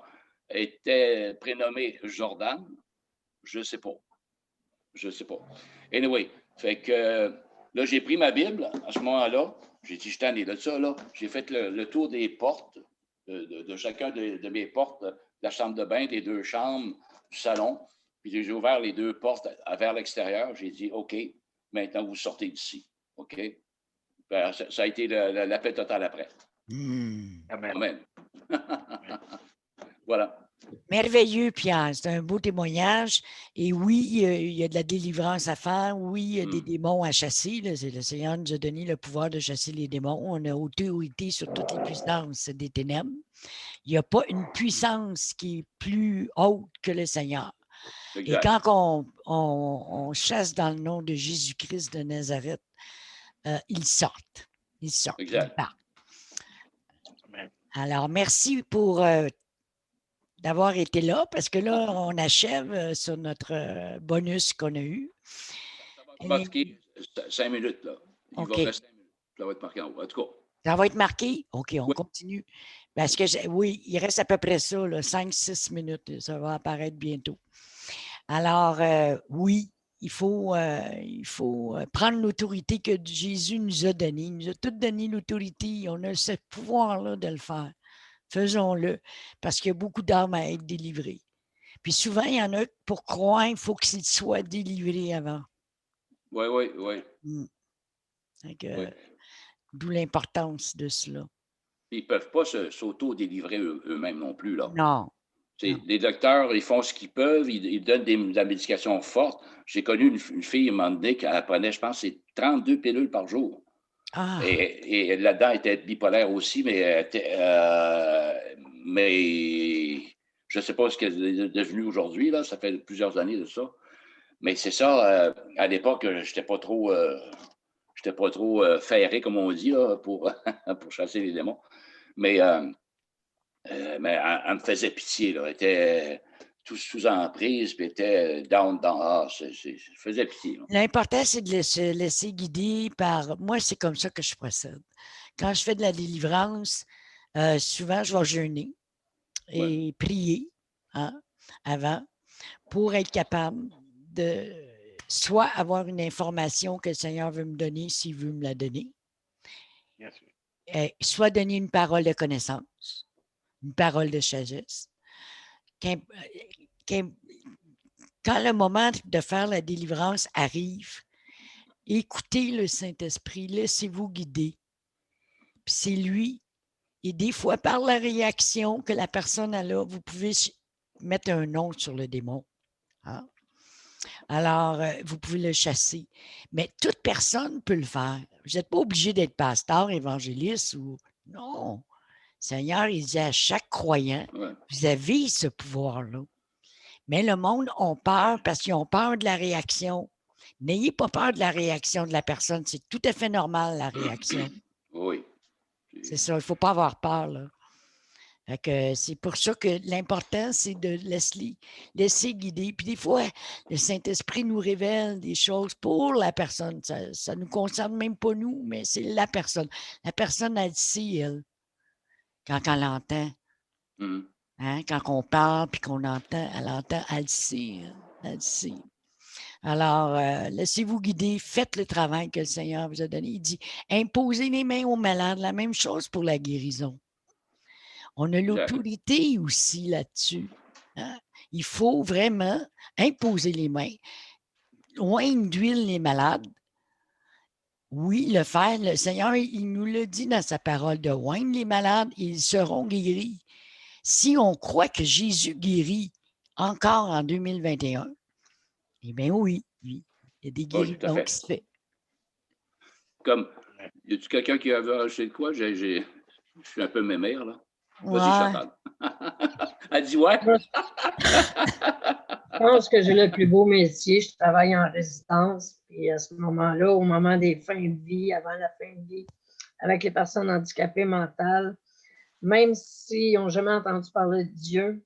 était prénommé Jordan? Je ne sais pas. Je ne sais pas. Anyway, fait que là, j'ai pris ma Bible à ce moment-là. J'ai dit, je t'en ai de ça, là. J'ai fait le tour des portes, de chacun de mes portes, de la chambre de bain, des 2 chambres, du salon. Puis j'ai ouvert les 2 portes vers l'extérieur. J'ai dit, OK, maintenant vous sortez d'ici. OK? Ben, ça a été la paix totale après. Amen. Amen. Voilà. Merveilleux, Pierre. C'est un beau témoignage. Et oui, il y a de la délivrance à faire. Oui, il y a des démons à chasser. Là. Le Seigneur nous a donné le pouvoir de chasser les démons. On a autorité sur toutes les puissances des ténèbres. Il n'y a pas une puissance qui est plus haute que le Seigneur. Exact. Et quand on chasse dans le nom de Jésus-Christ de Nazareth, ils sortent. Ils sortent. Exact. Ils partent. Alors, merci pour d'avoir été là, parce que là, on achève sur notre bonus qu'on a eu. Ça va être marqué 5 minutes, là. Il OK. va rester 5 minutes. Ça va être marqué en haut. En tout cas. Ça va être marqué? OK, on Oui. continue. Parce que, oui, il reste à peu près ça, 5-6 minutes. Ça va apparaître bientôt. Alors, oui, il faut prendre l'autorité que Jésus nous a donnée. Il nous a tout donné l'autorité. On a ce pouvoir-là de le faire. Faisons-le, parce qu'il y a beaucoup d'âmes à être délivrées. Puis souvent, il y en a, pour croire, il faut qu'ils soient délivrés avant. Oui, oui, oui. Oui. D'où l'importance de cela. Ils ne peuvent pas s'auto-délivrer eux-mêmes non plus, là. Non. Les docteurs, ils font ce qu'ils peuvent, ils donnent de la médication forte. J'ai connu une fille, à un moment donné, qui prenait, je pense, c'est 32 pilules par jour. Ah. Et là-dedans, elle était bipolaire aussi, mais je ne sais pas ce qu'elle est devenue aujourd'hui, là. Ça fait plusieurs années de ça. Mais c'est ça, à l'époque, je n'étais pas trop ferré, comme on dit, là, pour chasser les démons. Mais elle me faisait pitié, là. Elle était sous emprise, puis elle était down. Ça faisait pitié. Là. L'important, c'est de se laisser guider par... Moi, c'est comme ça que je procède. Quand je fais de la délivrance, souvent, je vais jeûner et prier avant pour être capable de soit avoir une information que le Seigneur veut me donner s'il veut me la donner, soit donner une parole de connaissance, une parole de sagesse. Quand le moment de faire la délivrance arrive, écoutez le Saint-Esprit, laissez-vous guider. Puis c'est lui. Et des fois, par la réaction que la personne a là, vous pouvez mettre un nom sur le démon. Hein? Alors, vous pouvez le chasser. Mais toute personne peut le faire. Vous n'êtes pas obligé d'être pasteur, évangéliste ou... Non. Seigneur, il dit à chaque croyant, vous avez ce pouvoir-là. Mais le monde a peur parce qu'ils ont peur de la réaction. N'ayez pas peur de la réaction de la personne. C'est tout à fait normal, la réaction. Oui. C'est ça, il ne faut pas avoir peur, là. Fait que c'est pour ça que l'important, c'est de laisser guider. Puis des fois, le Saint-Esprit nous révèle des choses pour la personne. Ça ne nous concerne même pas nous, mais c'est la personne. La personne, elle sait, elle, quand elle l'entend. Hein? Quand on parle puis qu'on entend, elle sait. Elle sait. Alors, laissez-vous guider, faites le travail que le Seigneur vous a donné. Il dit, imposez les mains aux malades, la même chose pour la guérison. On a l'autorité aussi là-dessus. Hein? Il faut vraiment imposer les mains, oindre d'huile les malades. Oui, le faire. Le Seigneur, il nous le dit dans sa parole, de oindre les malades, ils seront guéris. Si on croit que Jésus guérit encore en 2021, eh bien oui, il y a des guérisons qui se font. Comme, y a-tu quelqu'un qui avait acheté de quoi? Je suis un peu mémère, là. Ouais. Vas-y, Chantal. Elle dit ouais. pense que j'ai le plus beau métier. Je travaille en résidence. Puis à ce moment-là, au moment des fins de vie, avant la fin de vie, avec les personnes handicapées mentales, même s'ils n'ont jamais entendu parler de Dieu,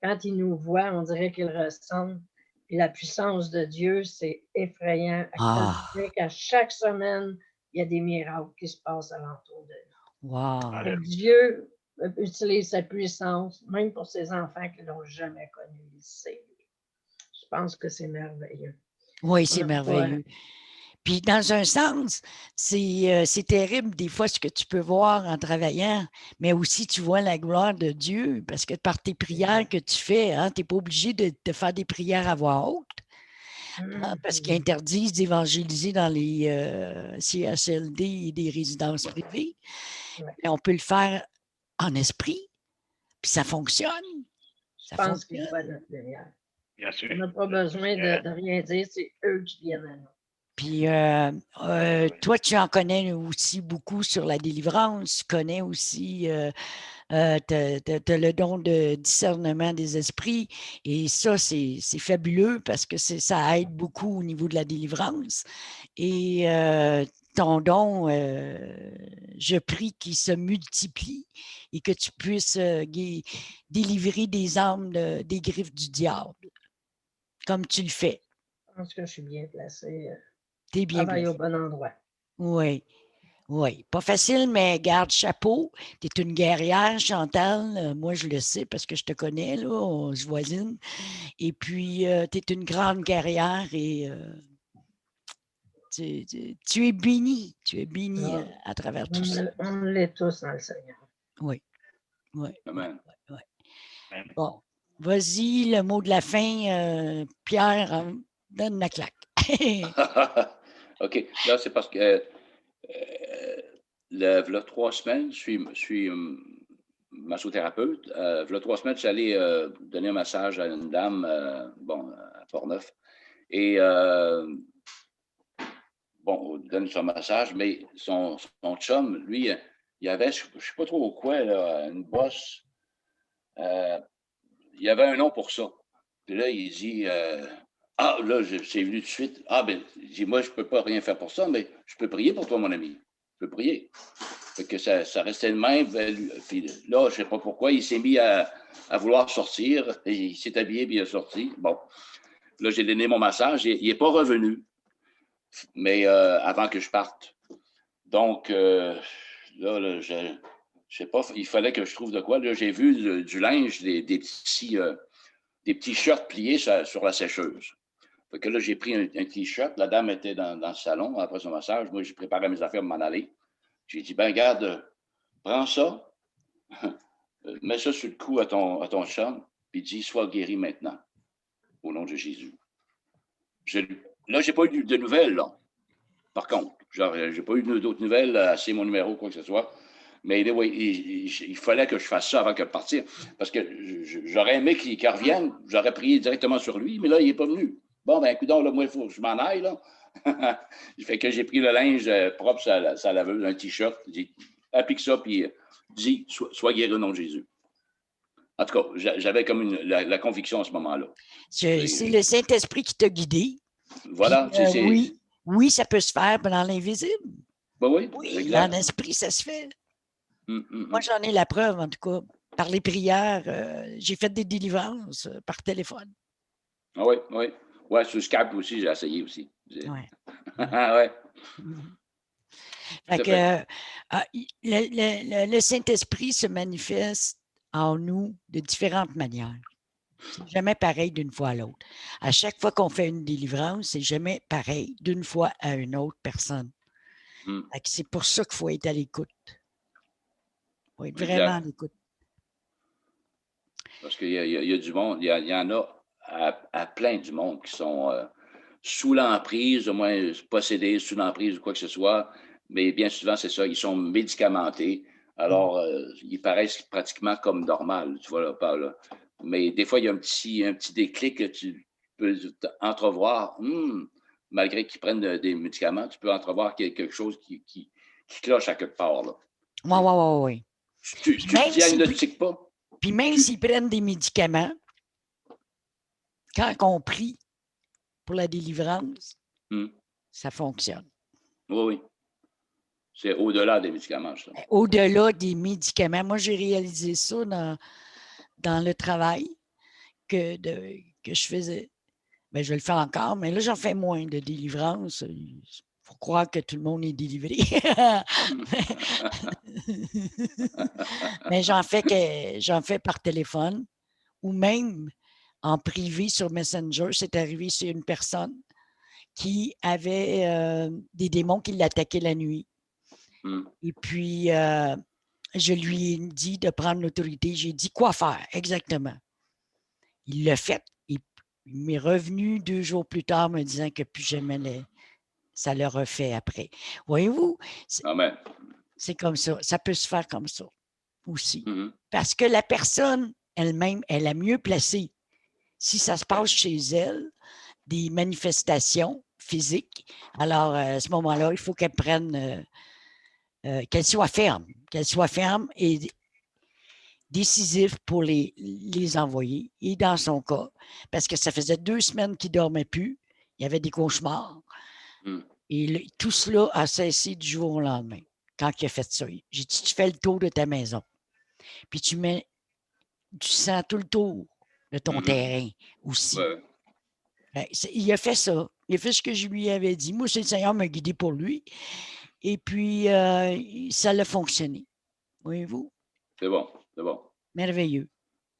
quand ils nous voient, on dirait qu'ils ressentent. Puis la puissance de Dieu, c'est effrayant. Ah, À chaque semaine, il y a des miracles qui se passent alentour de nous. wow. Et Dieu utilise sa puissance, même pour ses enfants qui ne l'ont jamais connu. Il sait. Je pense que c'est merveilleux. Oui, On c'est n'a pas- merveilleux. Puis dans un sens, c'est terrible des fois ce que tu peux voir en travaillant, mais aussi tu vois la gloire de Dieu parce que par tes prières que tu fais, hein, tu n'es pas obligé de faire des prières à voix haute. Hein, parce qu'ils interdisent d'évangéliser dans les CHLD et des résidences privées. Ouais. Mais on peut le faire en esprit, puis ça fonctionne. Je pense qu'ils voient notre lumière. Bien sûr. On n'a pas besoin de rien dire, c'est eux qui viennent à nous. Puis toi, tu en connais aussi beaucoup sur la délivrance, tu connais aussi, tu as le don de discernement des esprits et ça, c'est fabuleux parce que ça aide beaucoup au niveau de la délivrance. Et ton don, je prie qu'il se multiplie et que tu puisses délivrer des âmes des griffes du diable, comme tu le fais. Je pense que je suis bien placée. Tu es bien Travaille placé. au bon endroit. Oui, oui. Pas facile, mais garde chapeau. Tu es une guerrière, Chantal. Moi, je le sais parce que je te connais, là, on se voisine. Et puis, tu es une grande guerrière et tu es bénie. Tu es bénie à travers tout ça. On l'est tous dans le Seigneur. Oui, oui. Amen. Oui. Bon, vas-y, le mot de la fin, Pierre, donne la claque. OK. Là, c'est parce que là, 3 semaines, je suis massothérapeute. Là, 3 semaines, je suis allé donner un massage à une dame, à Portneuf. Et on lui donne son massage, mais son chum, lui, il avait, je ne sais pas trop quoi, là, une bosse. Il y avait un nom pour ça. Puis là, il dit là, c'est venu tout de suite. Il dit, moi, je ne peux pas rien faire pour ça, mais je peux prier pour toi, mon ami. Je peux prier. Fait que ça restait le même. Puis là, je ne sais pas pourquoi, il s'est mis à vouloir sortir. Et il s'est habillé, puis il est sorti. Bon. Là, j'ai donné mon massage. Il n'est pas revenu, mais avant que je parte. Donc, là, je ne sais pas, il fallait que je trouve de quoi. Là, j'ai vu du linge, des petits shirts pliés sur la sécheuse. Fait que là, j'ai pris un T-shirt. La dame était dans le salon après son massage. Moi, j'ai préparé mes affaires pour m'en aller. J'ai dit, regarde, prends ça, mets ça sur le cou à ton chum, puis dis, sois guéri maintenant, au nom de Jésus. Là, je n'ai pas eu de nouvelles, là. Par contre, je n'ai pas eu d'autres nouvelles, c'est mon numéro, quoi que ce soit. Mais il fallait que je fasse ça avant de partir. Parce que j'aurais aimé qu'il revienne. J'aurais prié directement sur lui, mais là, il n'est pas venu. Bon, écoute, là, moi, il faut que je m'en aille, là. Fait que j'ai pris le linge propre sur la laveuse, un T-shirt. J'ai dit, applique ça, puis dis, sois guéri au nom de Jésus. En tout cas, j'avais comme la conviction à ce moment-là. C'est le Saint-Esprit qui t'a guidé. Voilà. Puis, oui, ça peut se faire dans l'invisible. Oui, dans l'esprit, ça se fait. Moi, j'en ai la preuve, en tout cas. Par les prières, j'ai fait des délivrances par téléphone. Ah oui. Ouais, sur Skype aussi, j'ai essayé aussi. Ouais. Ouais. Fait que le Saint-Esprit se manifeste en nous de différentes manières. C'est jamais pareil d'une fois à l'autre. À chaque fois qu'on fait une délivrance, c'est jamais pareil d'une fois à une autre personne. C'est pour ça qu'il faut être à l'écoute. Il faut être vraiment à l'écoute. Parce qu'il y a du monde, il y en a à plein du monde qui sont sous l'emprise, au moins possédés, sous l'emprise ou quoi que ce soit. Mais bien souvent, c'est ça, ils sont médicamentés. Alors, ils paraissent pratiquement comme normal, tu vois là. Mais des fois, il y a un petit déclic que tu peux entrevoir. Malgré qu'ils prennent des médicaments, tu peux entrevoir quelque chose qui cloche à quelque part. Oui. Tu ne diagnostiques pas. Puis même s'ils prennent des médicaments, quand on prie pour la délivrance, Hmm. ça fonctionne. Oui, oui. C'est au-delà des médicaments, ça. Au-delà des médicaments, moi, j'ai réalisé ça dans le travail que je faisais. Bien, je le fais encore, mais là, j'en fais moins de délivrance. Il faut croire que tout le monde est délivré. Mais j'en fais par téléphone ou même en privé sur Messenger. C'est arrivé sur une personne qui avait des démons qui l'attaquaient la nuit. Hmm. Et puis, je lui ai dit de prendre l'autorité. J'ai dit quoi faire exactement. Il l'a fait. Il m'est revenu 2 jours plus tard me disant que plus jamais ça le refait après. Voyez-vous, Amen. c'est comme ça. Ça peut se faire comme ça aussi. Mhm. Parce que la personne elle-même, elle est mieux placée. Si ça se passe chez elle, des manifestations physiques, alors à ce moment-là, il faut qu'elle prenne, qu'elle soit ferme et décisif pour les envoyer. Et dans son cas, parce que ça faisait 2 semaines qu'il ne dormait plus, il y avait des cauchemars. Hmm. Et tout cela a cessé du jour au lendemain, quand il a fait ça. J'ai dit, tu fais le tour de ta maison, puis tu sens tout le tour de ton terrain aussi. Ouais. Il a fait ça. Il a fait ce que je lui avais dit. Moi, c'est le Seigneur m'a guidé pour lui. Et puis, ça a fonctionné. Voyez-vous? C'est bon, c'est bon. Merveilleux.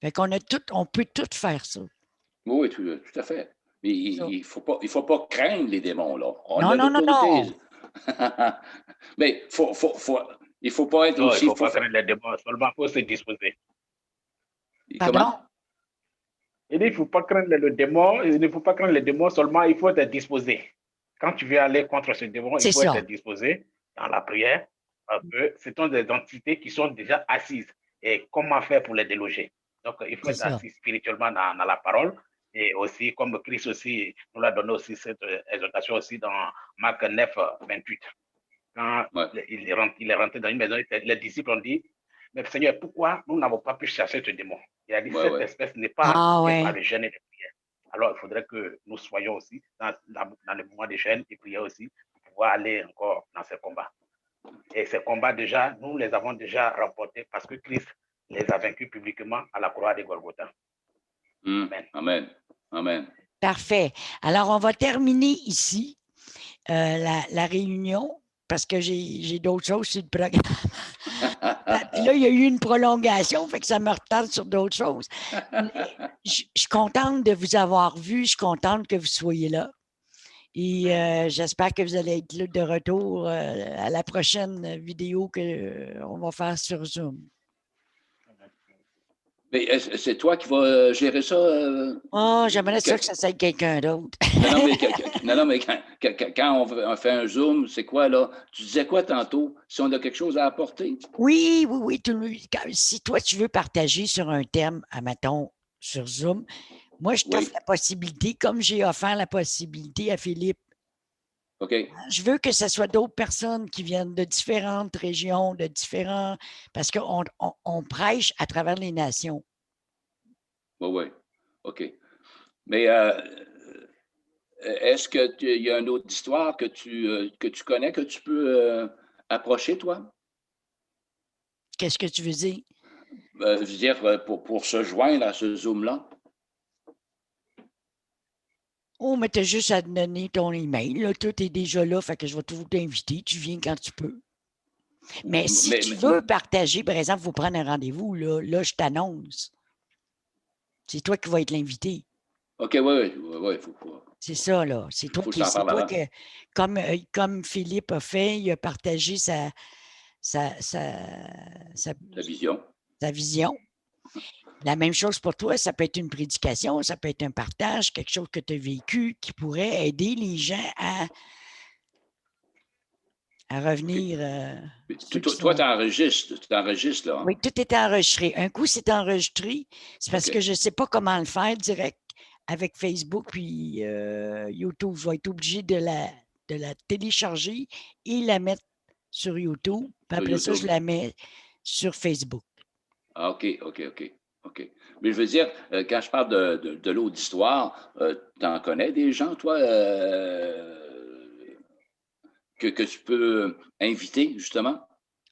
Fait qu'on on peut tout faire ça. Oui, tout à fait. Mais il faut pas craindre les démons, là. On Non, a non, non, l'autorité. non. Mais il faut pas être Non, il aussi. ne faut pas craindre les démons, seulement il faut se disposer. Pardon? Comment? Il dit, il ne faut pas craindre le démon, il ne faut pas craindre les démons, seulement il faut être disposé. Quand tu veux aller contre ce démon, C'est il faut ça. être disposé dans la prière, parce que ce sont des entités qui sont déjà assises. Et comment faire pour les déloger? Donc, il faut C'est être ça. assis spirituellement dans la parole. Et aussi, comme Christ aussi nous l'a donné aussi cette exhortation aussi dans Marc 9, 28. Quand Ouais. il est rentré dans une maison, les disciples ont dit, mais Seigneur, pourquoi nous n'avons pas pu chasser ce démon? Il a dit, Ouais, cette ouais. espèce n'est pas quittée par Ouais. le jeûne et les prières. Alors, il faudrait que nous soyons aussi dans le mouvement des jeûnes et prières aussi pour pouvoir aller encore dans ces combats. Et ces combats, déjà, nous les avons déjà remportés parce que Christ les a vaincus publiquement à la croix de Golgotha. Amen. Amen. Amen. Parfait. Alors, on va terminer ici la réunion parce que j'ai d'autres choses sur le programme. Puis là, il y a eu une prolongation, fait que ça me retarde sur d'autres choses. Je suis contente de vous avoir vu, je suis contente que vous soyez là. Et j'espère que vous allez être là de retour à la prochaine vidéo qu'on va faire sur Zoom. Mais c'est toi qui vas gérer ça? Oh, j'aimerais ça que ça soit quelqu'un d'autre. Non, mais quand on fait un Zoom, c'est quoi, là? Tu disais quoi tantôt? Si on a quelque chose à apporter? Oui. Si toi, tu veux partager sur un thème, admettons, sur Zoom, moi, je t'offre la possibilité, comme j'ai offert la possibilité à Philippe. OK. Je veux que ce soit d'autres personnes qui viennent de différentes régions, parce qu'on prêche à travers les nations. Oui. OK. Mais est-ce qu'il y a une autre histoire que tu connais, que tu peux approcher, toi? Qu'est-ce que tu veux dire? Je veux dire, pour se joindre à ce Zoom-là? Oh, mais tu as juste à te donner ton email. Là, tout est déjà là, fait que je vais toujours t'inviter. Tu viens quand tu peux. Mais si tu veux partager, par exemple, vous prendre un rendez-vous, là, je t'annonce. C'est toi qui vas être l'invité. OK, oui. C'est ça, là. C'est toi qui. C'est toi que, comme Philippe a fait, il a partagé sa vision. Sa vision. La même chose pour toi, ça peut être une prédication, ça peut être un partage, quelque chose que tu as vécu qui pourrait aider les gens à revenir. Toi, tu enregistres, là. Hein? Oui, tout est enregistré. Un coup, c'est enregistré. C'est parce que je ne sais pas comment le faire direct avec Facebook puis YouTube. Je vais être obligé de la télécharger et la mettre sur YouTube. Puis après ça, je la mets sur Facebook. Ah, OK. OK. Mais je veux dire, quand je parle de l'eau d'histoire, tu en connais des gens, toi, que tu peux inviter, justement?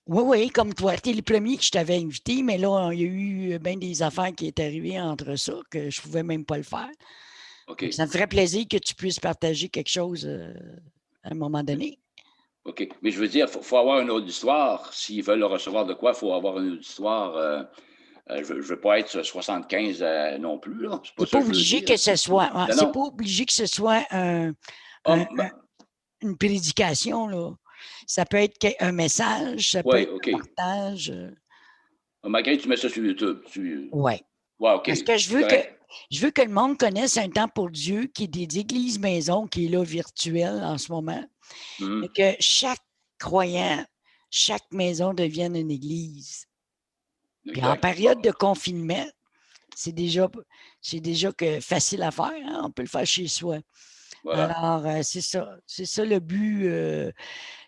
Oui, oui, comme toi. Tu es le premier que je t'avais invité, mais là, il y a eu bien des affaires qui est arrivées entre ça que je ne pouvais même pas le faire. OK. Ça me ferait plaisir que tu puisses partager quelque chose à un moment donné. OK. Mais je veux dire, il faut avoir une auditoire. S'ils veulent recevoir de quoi, il faut avoir une auditoire. Je ne veux pas être 75 non plus, là. C'est pas C'est ça pas que je veux obligé dire. que ce soit. Non, C'est non. pas obligé que ce soit Ah, une prédication, là. Ça peut être un message, ça peut oui, être OK. un partage. Malgré que tu mets ça sur YouTube. Oui. Ouais, OK. Parce que Correct. je veux que le monde connaisse un temps pour Dieu qui est des églises maisons, qui est là virtuel en ce moment. Et que chaque croyant, chaque maison devienne une église. Puis en Exact. période de confinement, c'est déjà facile à faire. Hein? On peut le faire chez soi. Voilà. Alors, c'est ça. C'est ça le but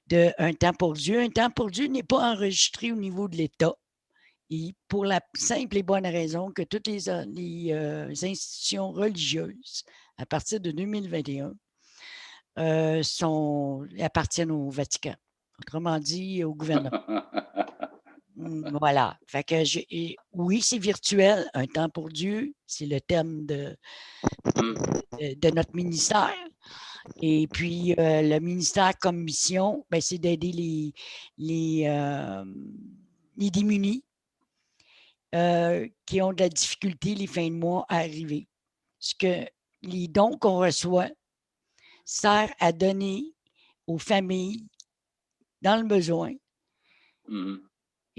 de Un temps pour Dieu. Un temps pour Dieu n'est pas enregistré au niveau de l'État. Et pour la simple et bonne raison que toutes les institutions religieuses, à partir de 2021, appartiennent au Vatican. Autrement dit, au gouvernement. Voilà. Fait que oui, c'est virtuel. Un temps pour Dieu, c'est le thème de notre ministère. Et puis, le ministère comme mission, ben, c'est d'aider les démunis qui ont de la difficulté les fins de mois à arriver. Ce que les dons qu'on reçoit servent à donner aux familles dans le besoin.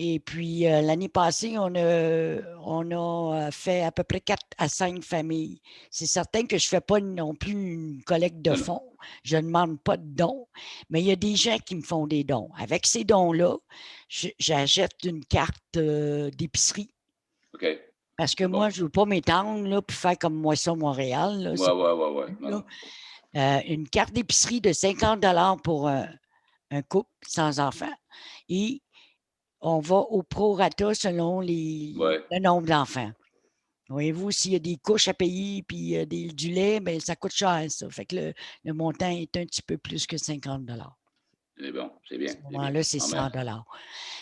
Et puis, l'année passée, on a fait à peu près 4 à 5 familles. C'est certain que je ne fais pas non plus une collecte de fonds. Je ne demande pas de dons, mais il y a des gens qui me font des dons. Avec ces dons-là, j'achète une carte d'épicerie. OK. Parce que moi, je ne veux pas m'étendre là, puis faire comme Moisson Montréal. Ouais. Une carte d'épicerie de 50 $ pour un couple sans enfants. Et on va au prorata selon le nombre d'enfants. Voyez-vous, s'il y a des couches à payer puis du lait, bien, ça coûte cher, ça. Fait que le montant est un petit peu plus que 50 $. C'est bon, c'est bien. À ce moment-là, c'est 100 $.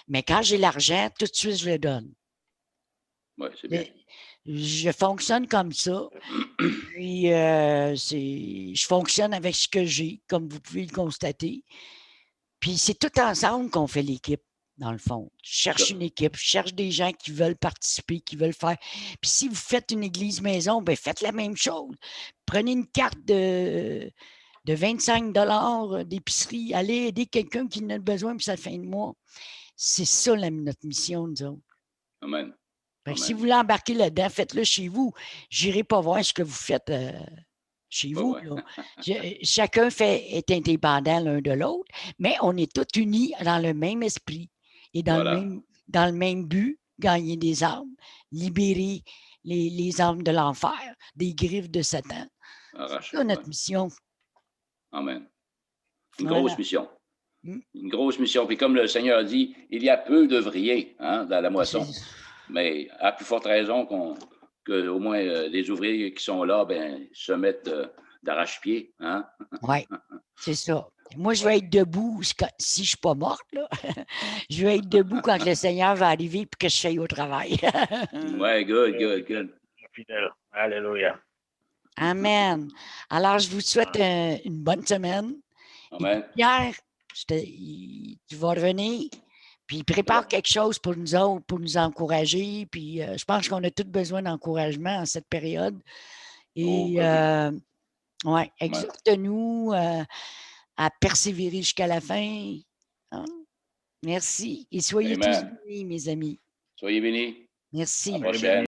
Mais quand j'ai l'argent, tout de suite, je le donne. Oui, c'est bien. Je fonctionne comme ça. Puis, je fonctionne avec ce que j'ai, comme vous pouvez le constater. Puis, c'est tout ensemble qu'on fait l'équipe, dans le fond. Je cherche une équipe, je cherche des gens qui veulent participer, qui veulent faire. Puis, si vous faites une église maison, bien, faites la même chose. Prenez une carte de 25 $ d'épicerie. Allez aider quelqu'un qui en a besoin pour sa fin de mois. C'est ça, notre mission, nous autres. Amen. Si vous voulez embarquer là-dedans, faites-le chez vous. Je n'irai pas voir ce que vous faites chez vous. Là. Chacun est indépendant l'un de l'autre, mais on est tous unis dans le même esprit et dans le même but, gagner des âmes, libérer les âmes de l'enfer, des griffes de Satan. C'est ça notre mission. Amen. Une grosse mission. Une grosse mission. Puis comme le Seigneur a dit, il y a peu d'ouvriers dans la moisson. Mais à plus forte raison qu'au moins les ouvriers qui sont là se mettent d'arrache-pied. Hein? Oui, c'est ça. Moi, je vais être debout si je ne suis pas morte. Là. Je vais être debout quand le Seigneur va arriver et que je faille au travail. Oui, good. Fidèle. Alléluia. Amen. Alors, je vous souhaite une bonne semaine. Amen. Pierre, tu vas revenir. Puis prépare quelque chose pour nous autres, pour nous encourager. Puis je pense qu'on a tous besoin d'encouragement en cette période. Et exhorte-nous à persévérer jusqu'à la fin. Hein? Merci. Et soyez tous bénis, mes amis. Soyez bénis. Merci. À la prochaine.